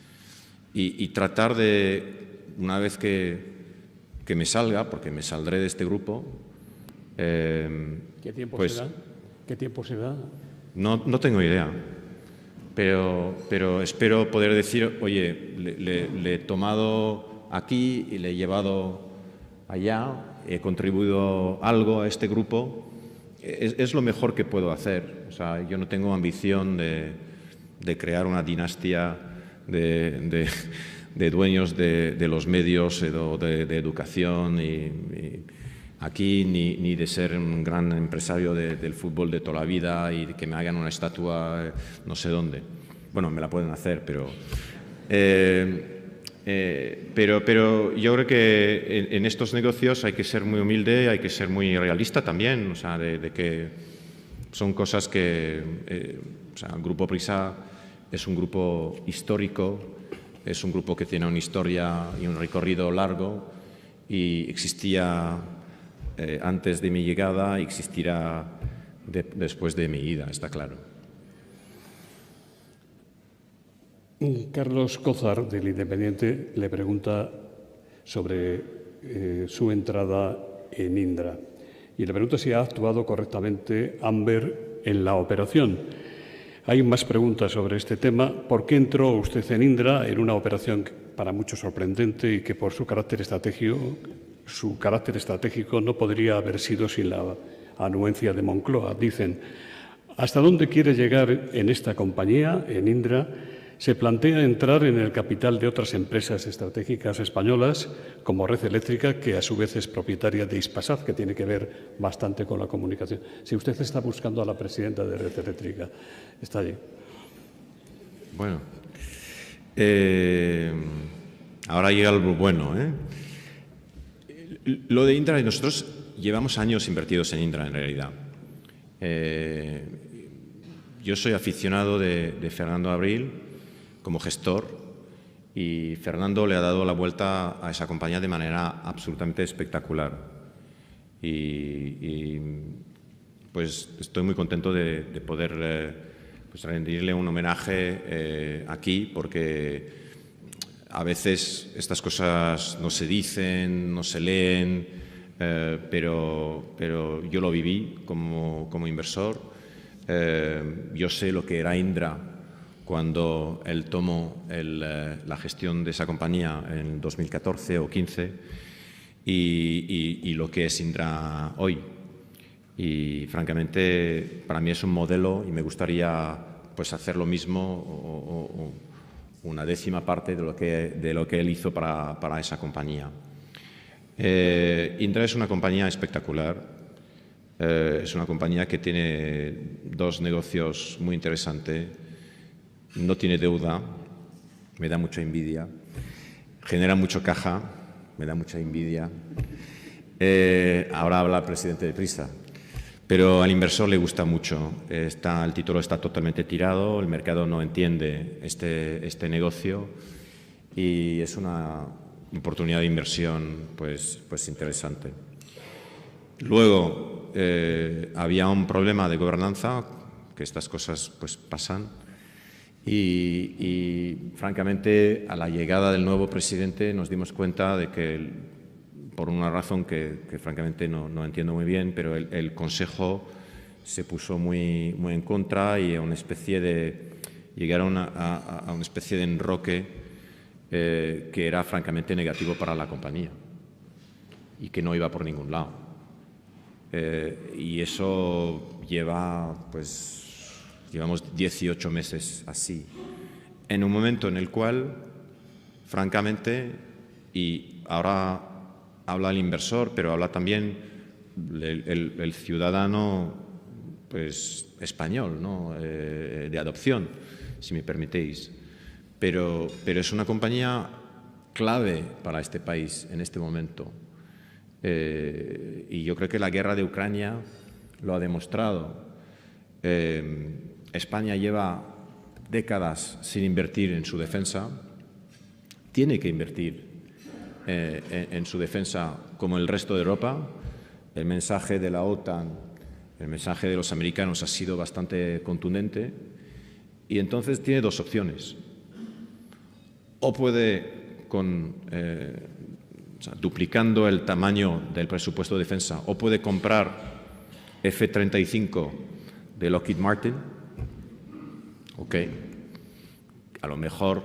Y tratar de, una vez que me salga, porque me saldré de este grupo... ¿Qué tiempo pues, se da? ¿Qué tiempo se da? No tengo idea, pero espero poder decir, oye, le he tomado aquí y le he llevado allá, he contribuido algo a este grupo, es lo mejor que puedo hacer. O sea, yo no tengo ambición de crear una dinastía de dueños de los medios o de educación y aquí, ni de ser un gran empresario del fútbol de toda la vida y que me hagan una estatua no sé dónde. Bueno, me la pueden hacer, pero yo creo que en estos negocios hay que ser muy humilde, hay que ser muy realista también, o sea, de que son cosas que... o sea, el Grupo Prisa es un grupo histórico, es un grupo que tiene una historia y un recorrido largo y existía antes de mi llegada y existirá después de mi ida, está claro. Carlos Cózar, del Independiente, le pregunta sobre su entrada en Indra y le pregunta si ha actuado correctamente Amber en la operación. Hay más preguntas sobre este tema. ¿Por qué entró usted en Indra en una operación para muchos sorprendente y que por su carácter estratégico no podría haber sido sin la anuencia de Moncloa? Dicen, ¿hasta dónde quiere llegar en esta compañía, en Indra? ¿Se plantea entrar en el capital de otras empresas estratégicas españolas, como Red Eléctrica, que a su vez es propietaria de Hispasat, que tiene que ver bastante con la comunicación? Si usted está buscando a la presidenta de Red Eléctrica, está allí. Bueno, ahora llega algo bueno, Lo de Indra, nosotros llevamos años invertidos en Indra, en realidad. Yo soy aficionado de Fernando Abril como gestor y Fernando le ha dado la vuelta a esa compañía de manera absolutamente espectacular. Y pues estoy muy contento de poder pues rendirle un homenaje aquí, porque a veces estas cosas no se dicen, no se leen, pero yo lo viví como inversor. Yo sé lo que era Indra cuando él tomó la gestión de esa compañía en 2014 o 2015 y lo que es Indra hoy. Y francamente para mí es un modelo y me gustaría pues hacer lo mismo o una décima parte de lo que él hizo para esa compañía. Indra es una compañía espectacular. Es una compañía que tiene dos negocios muy interesantes. No tiene deuda, me da mucha envidia. Genera mucho caja, me da mucha envidia. Ahora habla el presidente de Prisa. Pero al inversor le gusta mucho. El título está totalmente tirado, el mercado no entiende este negocio y es una oportunidad de inversión pues interesante. Luego, había un problema de gobernanza, que estas cosas pues pasan, y francamente a la llegada del nuevo presidente nos dimos cuenta de que, por una razón que francamente no entiendo muy bien, pero el Consejo se puso muy en contra y a una especie de llegar a una especie de enroque que era francamente negativo para la compañía y que no iba por ningún lado. Y eso llevamos 18 meses así, en un momento en el cual, francamente, y ahora habla el inversor, pero habla también el ciudadano pues, español, ¿no? De adopción, si me permitéis. pero es una compañía clave para este país en este momento. Y yo creo que la guerra de Ucrania lo ha demostrado. España lleva décadas sin invertir en su defensa. Tiene que invertir en su defensa como el resto de Europa. El mensaje de la OTAN, el mensaje de los americanos ha sido bastante contundente. Y entonces tiene dos opciones. O puede, duplicando el tamaño del presupuesto de defensa, o puede comprar F-35 de Lockheed Martin. Ok. A lo mejor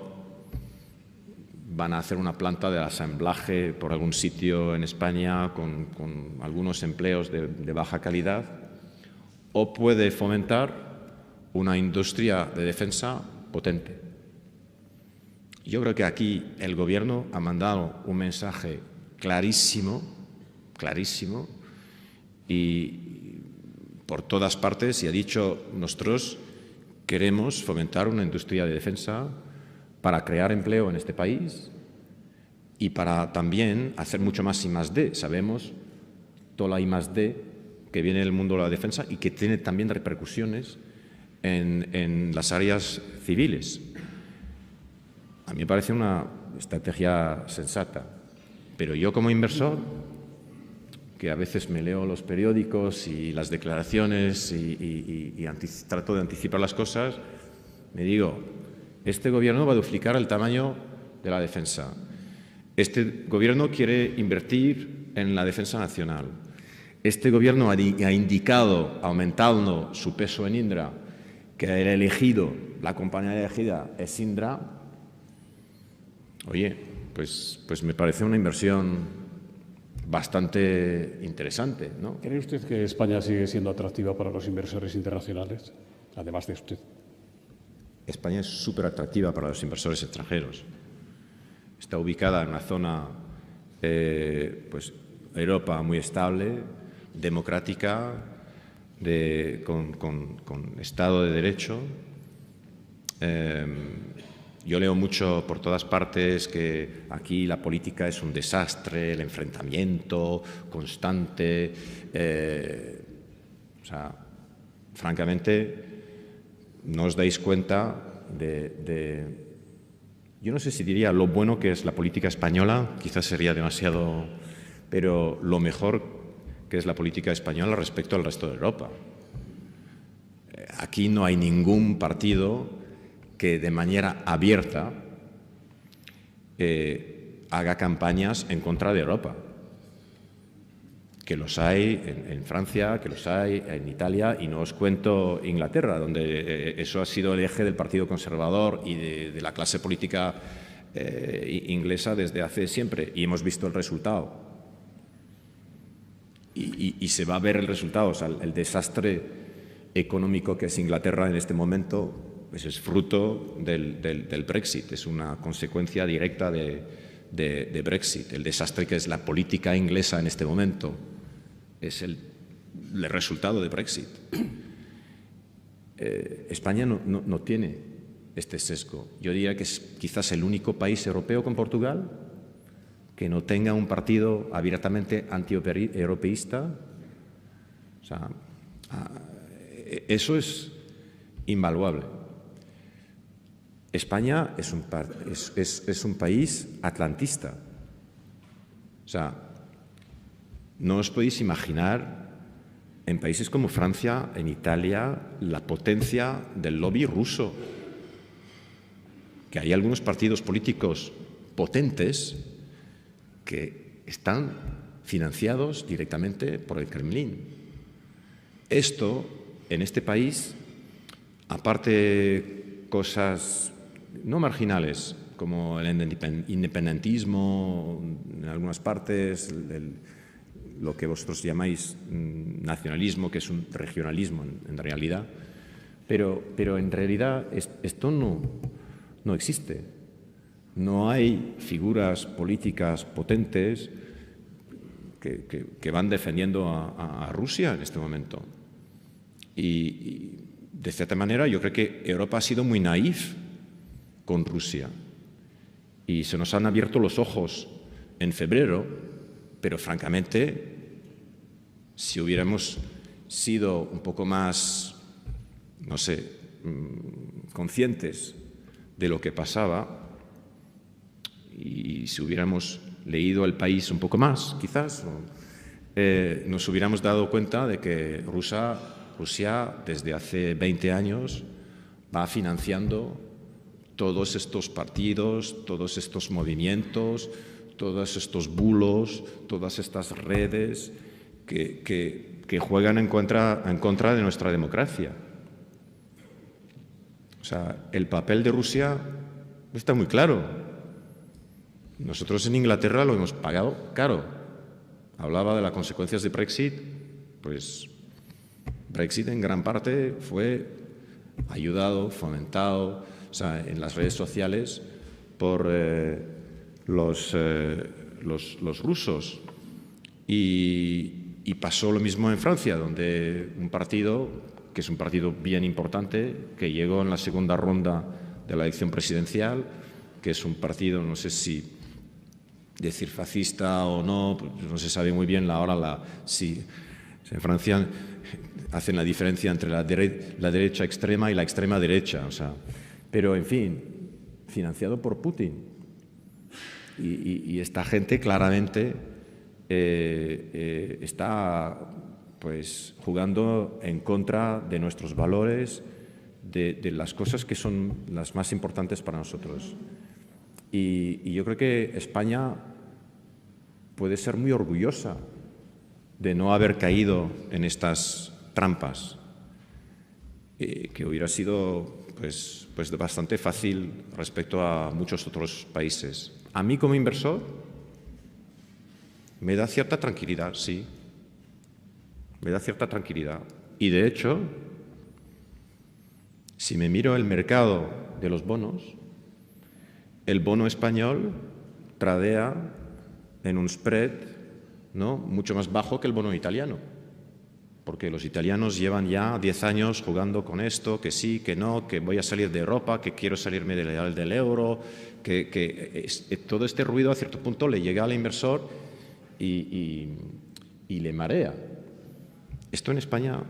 van a hacer una planta de asamblaje por algún sitio en España con algunos empleos de baja calidad, o puede fomentar una industria de defensa potente. Yo creo que aquí el Gobierno ha mandado un mensaje clarísimo, y por todas partes, y ha dicho: nosotros queremos fomentar una industria de defensa para crear empleo en este país y para también hacer mucho más I+D. Sabemos toda la I+D que viene del mundo de la defensa y que tiene también repercusiones en las áreas civiles. A mí me parece una estrategia sensata, pero yo como inversor, que a veces me leo los periódicos y las declaraciones y trato de anticipar las cosas, me digo: este Gobierno va a duplicar el tamaño de la defensa. Este Gobierno quiere invertir en la defensa nacional. Este Gobierno ha indicado, aumentando su peso en Indra, que la compañía elegida es Indra. Oye, pues me parece una inversión bastante interesante, ¿no? ¿Cree usted que España sigue siendo atractiva para los inversores internacionales, además de usted? España es súper atractiva para los inversores extranjeros. Está ubicada en una zona, Europa muy estable, democrática, con Estado de Derecho. Yo leo mucho por todas partes que aquí la política es un desastre, el enfrentamiento constante. Francamente, no os dais cuenta yo no sé si diría lo bueno que es la política española, quizás sería demasiado, pero lo mejor que es la política española respecto al resto de Europa. Aquí no hay ningún partido que de manera abierta haga campañas en contra de Europa. Que los hay en Francia, que los hay en Italia, y no os cuento Inglaterra, donde eso ha sido el eje del Partido Conservador y de la clase política inglesa desde hace siempre, y hemos visto el resultado. Y se va a ver el resultado. O sea, el desastre económico que es Inglaterra en este momento, pues es fruto del Brexit, es una consecuencia directa de Brexit. El desastre que es la política inglesa en este momento es el resultado de Brexit. España no tiene este sesgo. Yo diría que es quizás el único país europeo, con Portugal, que no tenga un partido abiertamente anti-europeísta. O sea, eso es invaluable. España es un país atlantista. O sea, no os podéis imaginar en países como Francia, en Italia, la potencia del lobby ruso. Que hay algunos partidos políticos potentes que están financiados directamente por el Kremlin. Esto, en este país, aparte cosas no marginales, como el independentismo en algunas partes, lo que vosotros llamáis nacionalismo, que es un regionalismo en realidad, pero en realidad esto no existe. No hay figuras políticas potentes que van defendiendo a Rusia en este momento. Y de cierta manera yo creo que Europa ha sido muy naif con Rusia. Y se nos han abierto los ojos en febrero, pero francamente, si hubiéramos sido un poco más, no sé, conscientes de lo que pasaba y si hubiéramos leído El País un poco más, quizás, nos hubiéramos dado cuenta de que Rusia desde hace 20 años va financiando todos estos partidos, todos estos movimientos, todos estos bulos, todas estas redes que juegan en contra de nuestra democracia. O sea, el papel de Rusia está muy claro. Nosotros en Inglaterra lo hemos pagado caro. Hablaba de las consecuencias de Brexit, pues Brexit en gran parte fue ayudado, fomentado, o sea, en las redes sociales por los rusos. Y pasó lo mismo en Francia, donde un partido, que es un partido bien importante, que llegó en la segunda ronda de la elección presidencial, que es un partido, no sé si decir fascista o no, pues no se sabe muy bien si en Francia hacen la diferencia entre la derecha extrema y la extrema derecha, o sea, pero en fin, financiado por Putin. Y esta gente claramente está pues jugando en contra de nuestros valores, de las cosas que son las más importantes para nosotros. Y yo creo que España puede ser muy orgullosa de no haber caído en estas trampas, que hubiera sido pues bastante fácil respecto a muchos otros países. A mí como inversor me da cierta tranquilidad, sí. Me da cierta tranquilidad. Y de hecho, si me miro el mercado de los bonos, el bono español tradea en un spread, ¿no?, mucho más bajo que el bono italiano, porque los italianos llevan ya 10 años jugando con esto, que sí, que no, que voy a salir de Europa, que quiero salirme del euro, todo este ruido a cierto punto le llega al inversor y le marea. Esto en España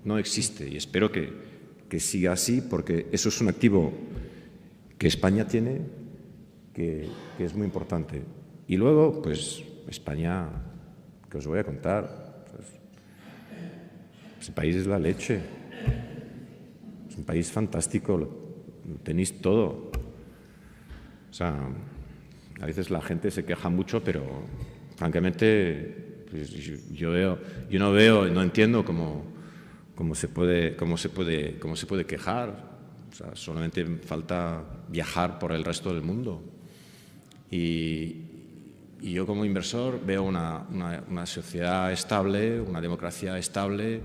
no existe y espero que siga así, porque eso es un activo que España tiene, que es muy importante. Y luego, pues, España, que os voy a contar, pues, ese país es la leche. Es un país fantástico, lo tenéis todo. O sea, a veces la gente se queja mucho, pero francamente, pues, yo no entiendo cómo se puede quejar. O sea, solamente falta viajar por el resto del mundo. Y yo como inversor veo una sociedad estable, una democracia estable,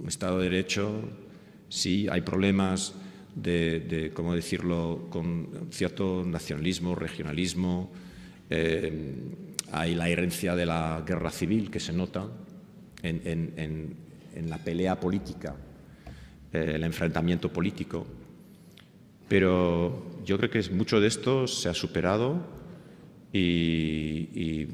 un Estado de Derecho. Sí, hay problemas de ¿cómo decirlo?, con cierto nacionalismo, regionalismo. Hay la herencia de la guerra civil que se nota en la pelea política, el enfrentamiento político. Pero yo creo que mucho de esto se ha superado y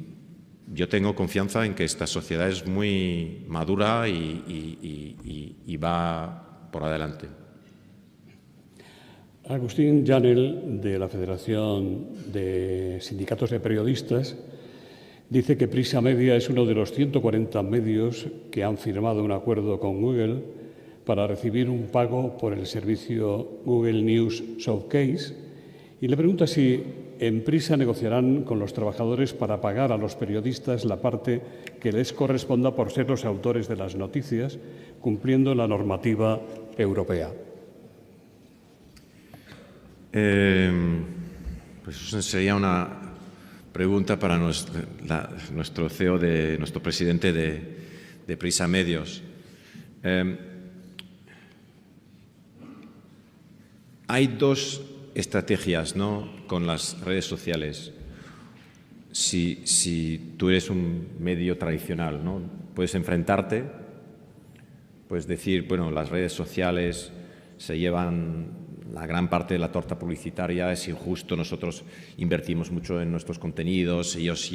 yo tengo confianza en que esta sociedad es muy madura y va por adelante. Agustín Llanel, de la Federación de Sindicatos de Periodistas, dice que Prisa Media es uno de los 140 medios que han firmado un acuerdo con Google para recibir un pago por el servicio Google News Showcase, y le pregunta si en Prisa negociarán con los trabajadores para pagar a los periodistas la parte que les corresponda por ser los autores de las noticias, cumpliendo la normativa europea. Pues eso sería una pregunta para nuestro CEO, nuestro presidente de Prisa Medios. Hay dos estrategias, ¿no?, con las redes sociales. Si tú eres un medio tradicional, ¿no?, puedes enfrentarte, puedes decir, bueno, las redes sociales se llevan la gran parte de la torta publicitaria es injusto. Nosotros invertimos mucho en nuestros contenidos, ellos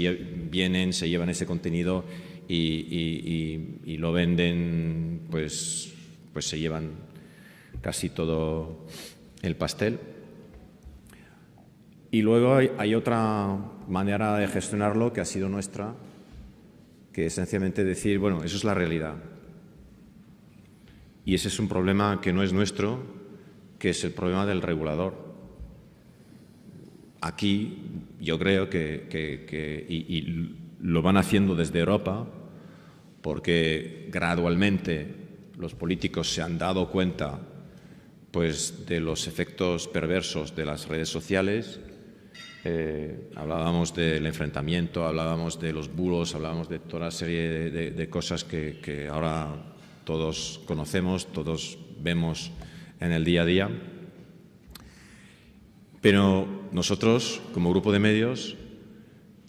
vienen, se llevan ese contenido y lo venden, pues se llevan casi todo el pastel. Y luego hay otra manera de gestionarlo que ha sido nuestra, que es sencillamente decir, bueno, eso es la realidad. Y ese es un problema que no es nuestro, que es el problema del regulador. Aquí yo creo que lo van haciendo desde Europa, porque gradualmente los políticos se han dado cuenta, pues, de los efectos perversos de las redes sociales. Hablábamos del enfrentamiento, hablábamos de los bulos, hablábamos de toda una serie de cosas que ahora todos conocemos, todos vemos en el día a día. Pero nosotros, como grupo de medios,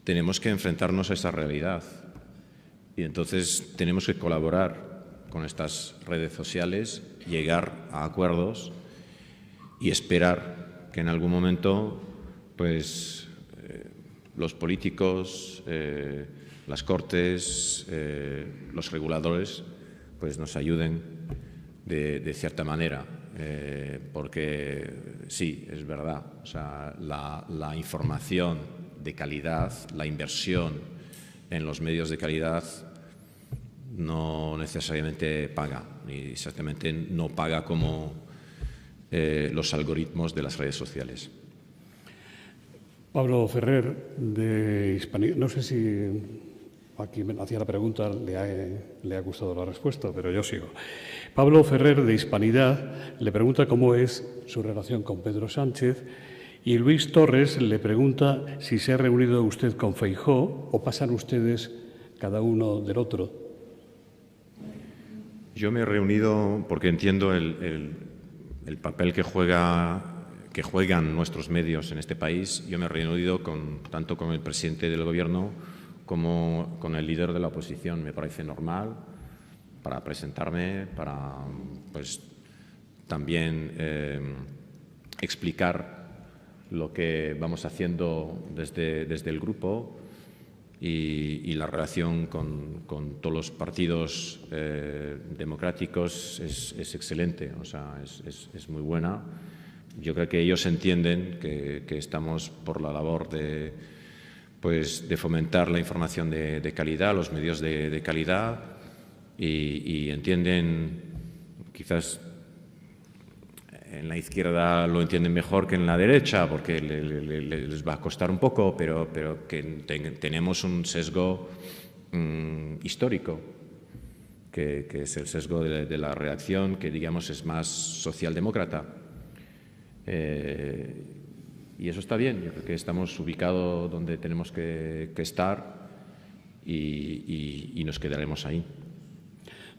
tenemos que enfrentarnos a esa realidad. Y entonces tenemos que colaborar con estas redes sociales, llegar a acuerdos y esperar que en algún momento, pues, los políticos, las Cortes, los reguladores, pues nos ayuden de cierta manera, porque sí, es verdad, o sea, la información de calidad, la inversión en los medios de calidad no necesariamente paga, y exactamente no paga como los algoritmos de las redes sociales. Pablo Ferrer, de Hispanidad. No sé si a quien me hacía la pregunta le ha gustado la respuesta, pero yo sigo. Pablo Ferrer, de Hispanidad, le pregunta cómo es su relación con Pedro Sánchez, y Luis Torres le pregunta si se ha reunido usted con Feijóo o pasan ustedes cada uno del otro. Yo me he reunido porque entiendo el papel que juegan nuestros medios en este país. Yo me he reunido tanto con el presidente del Gobierno como con el líder de la oposición. Me parece normal, para presentarme, para, pues, también explicar lo que vamos haciendo desde el grupo y la relación con todos los partidos democráticos es excelente, o sea, es muy buena. Yo creo que ellos entienden que estamos por la labor de fomentar la información de calidad, los medios de calidad, y entienden, quizás en la izquierda lo entienden mejor que en la derecha, porque les va a costar un poco, pero que tenemos un sesgo histórico, que es el sesgo de la reacción, que digamos es más socialdemócrata. Y eso está bien. Yo creo que estamos ubicados donde tenemos que estar y nos quedaremos ahí.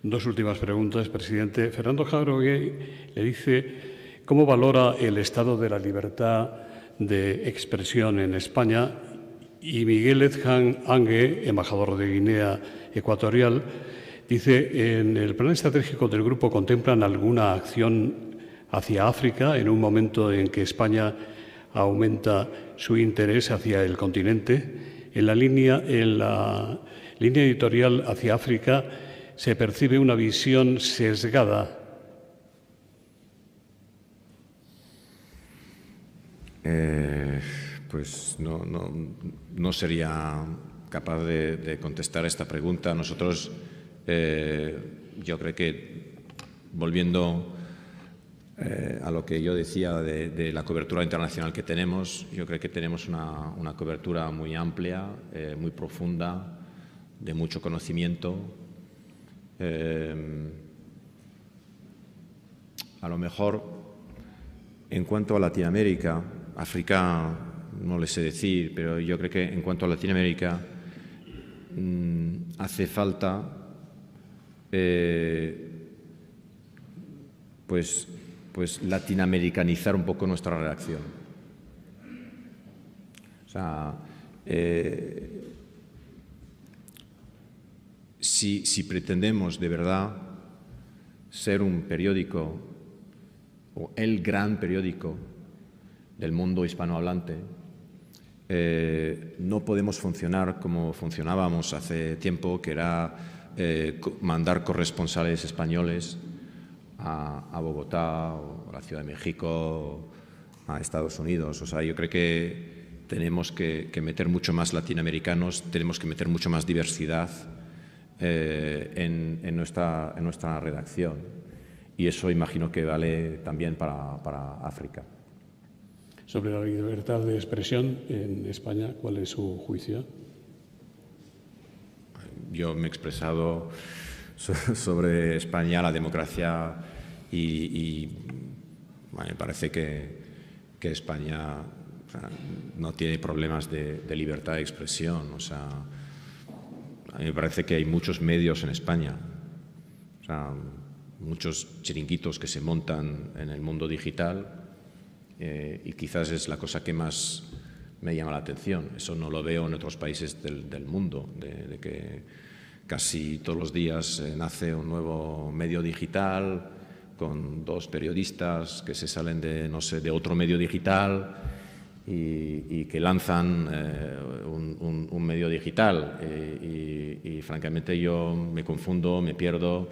Dos últimas preguntas, presidente. Fernando Jauregui le dice cómo valora el estado de la libertad de expresión en España, y Miguel Edjan Angue, embajador de Guinea Ecuatorial, dice: en el plan estratégico del grupo contemplan alguna acción hacia África en un momento en que España aumenta su interés hacia el continente. En la línea editorial hacia África se percibe una visión sesgada. Pues no sería capaz de contestar esta pregunta. Nosotros, yo creo que, volviendo a lo que yo decía de la cobertura internacional que tenemos, yo creo que tenemos una cobertura muy amplia, muy profunda, de mucho conocimiento. A lo mejor, en cuanto a Latinoamérica, África no le sé decir, pero yo creo que en cuanto a Latinoamérica hace falta pues latinoamericanizar un poco nuestra reacción. O sea, si pretendemos de verdad ser un periódico o el gran periódico del mundo hispanohablante, no podemos funcionar como funcionábamos hace tiempo, que era mandar corresponsales españoles a Bogotá, o a la Ciudad de México, o a Estados Unidos. O sea, yo creo que tenemos que meter mucho más latinoamericanos, tenemos que meter mucho más diversidad en nuestra redacción. Y eso imagino que vale también para África. Sobre la libertad de expresión en España, ¿cuál es su juicio? Yo me he expresado sobre España, la democracia, y bueno, me parece que España, o sea, no tiene problemas de libertad de expresión. O sea, a mí me parece que hay muchos medios en España, o sea, muchos chiringuitos que se montan en el mundo digital, y quizás es la cosa que más me llama la atención. Eso no lo veo en otros países del mundo, de que casi todos los días nace un nuevo medio digital con dos periodistas que se salen de otro medio digital y que lanzan un medio digital. Y francamente yo me confundo, me pierdo,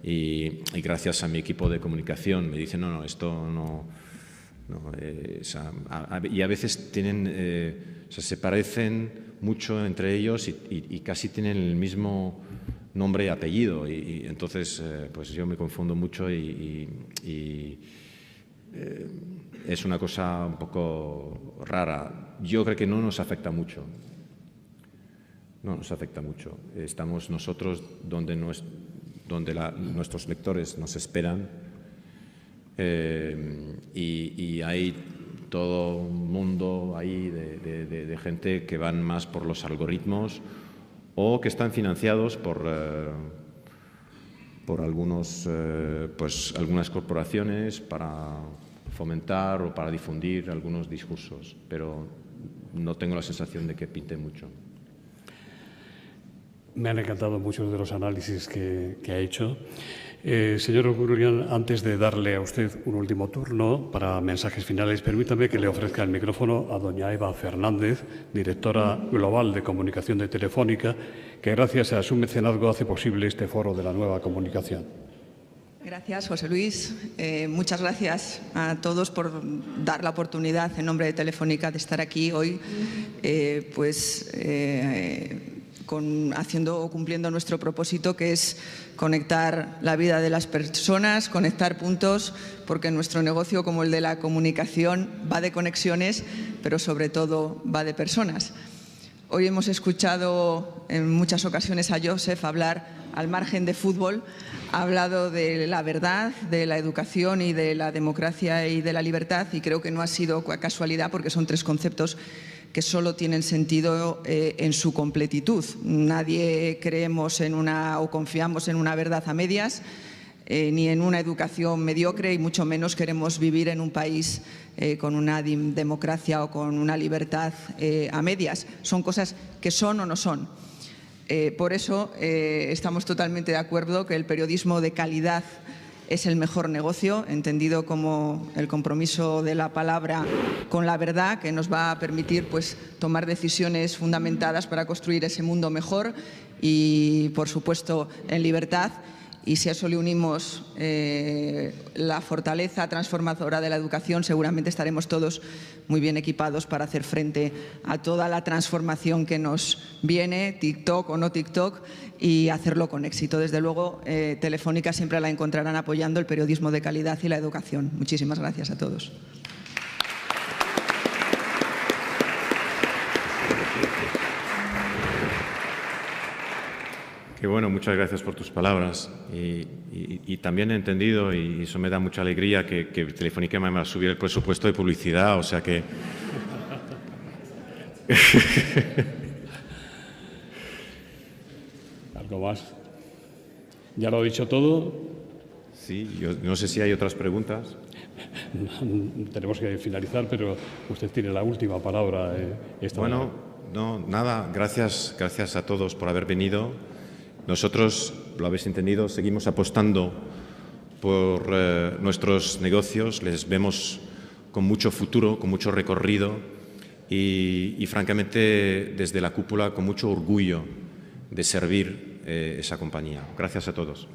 y gracias a mi equipo de comunicación me dicen, no, esto no. Y a veces se parecen mucho entre ellos y casi tienen el mismo nombre y apellido, y entonces pues yo me confundo mucho y es una cosa un poco rara. Yo creo que no nos afecta mucho. No nos afecta mucho. Estamos nosotros donde nuestros lectores nos esperan. Y hay todo un mundo ahí de gente que van más por los algoritmos o que están financiados por algunas corporaciones para fomentar o para difundir algunos discursos, pero no tengo la sensación de que pinte mucho. Me han encantado muchos de los análisis que ha hecho. Señor Orulian, antes de darle a usted un último turno para mensajes finales, permítame que le ofrezca el micrófono a doña Eva Fernández, directora global de comunicación de Telefónica, que gracias a su mecenazgo hace posible este foro de la nueva comunicación. Gracias, José Luis. Muchas gracias a todos por dar la oportunidad en nombre de Telefónica de estar aquí hoy, cumpliendo nuestro propósito, que es conectar la vida de las personas, conectar puntos, porque nuestro negocio, como el de la comunicación, va de conexiones, pero sobre todo va de personas. Hoy hemos escuchado en muchas ocasiones a Josep hablar al margen de fútbol, ha hablado de la verdad, de la educación y de la democracia y de la libertad, y creo que no ha sido casualidad, porque son tres conceptos que solo tienen sentido en su completitud. Nadie creemos o confiamos en una verdad a medias, ni en una educación mediocre, y mucho menos queremos vivir en un país con una democracia o con una libertad a medias. Son cosas que son o no son. Por eso estamos totalmente de acuerdo que el periodismo de calidad es el mejor negocio, entendido como el compromiso de la palabra con la verdad, que nos va a permitir tomar decisiones fundamentadas para construir ese mundo mejor y, por supuesto, en libertad. Y si a eso le unimos la fortaleza transformadora de la educación, seguramente estaremos todos muy bien equipados para hacer frente a toda la transformación que nos viene, TikTok o no TikTok, y hacerlo con éxito. Desde luego, Telefónica siempre la encontrarán apoyando el periodismo de calidad y la educación. Muchísimas gracias a todos. Qué bueno, muchas gracias por tus palabras. Y también he entendido, y eso me da mucha alegría, que Telefónica me va a subir el presupuesto de publicidad, o sea que... ¿Algo más? ¿Ya lo ha dicho todo? Sí, yo no sé si hay otras preguntas. Tenemos que finalizar, pero usted tiene la última palabra. Bueno, no, nada, gracias a todos por haber venido. Nosotros, lo habéis entendido, seguimos apostando por nuestros negocios, les vemos con mucho futuro, con mucho recorrido y francamente, desde la cúpula, con mucho orgullo de servir esa compañía. Gracias a todos.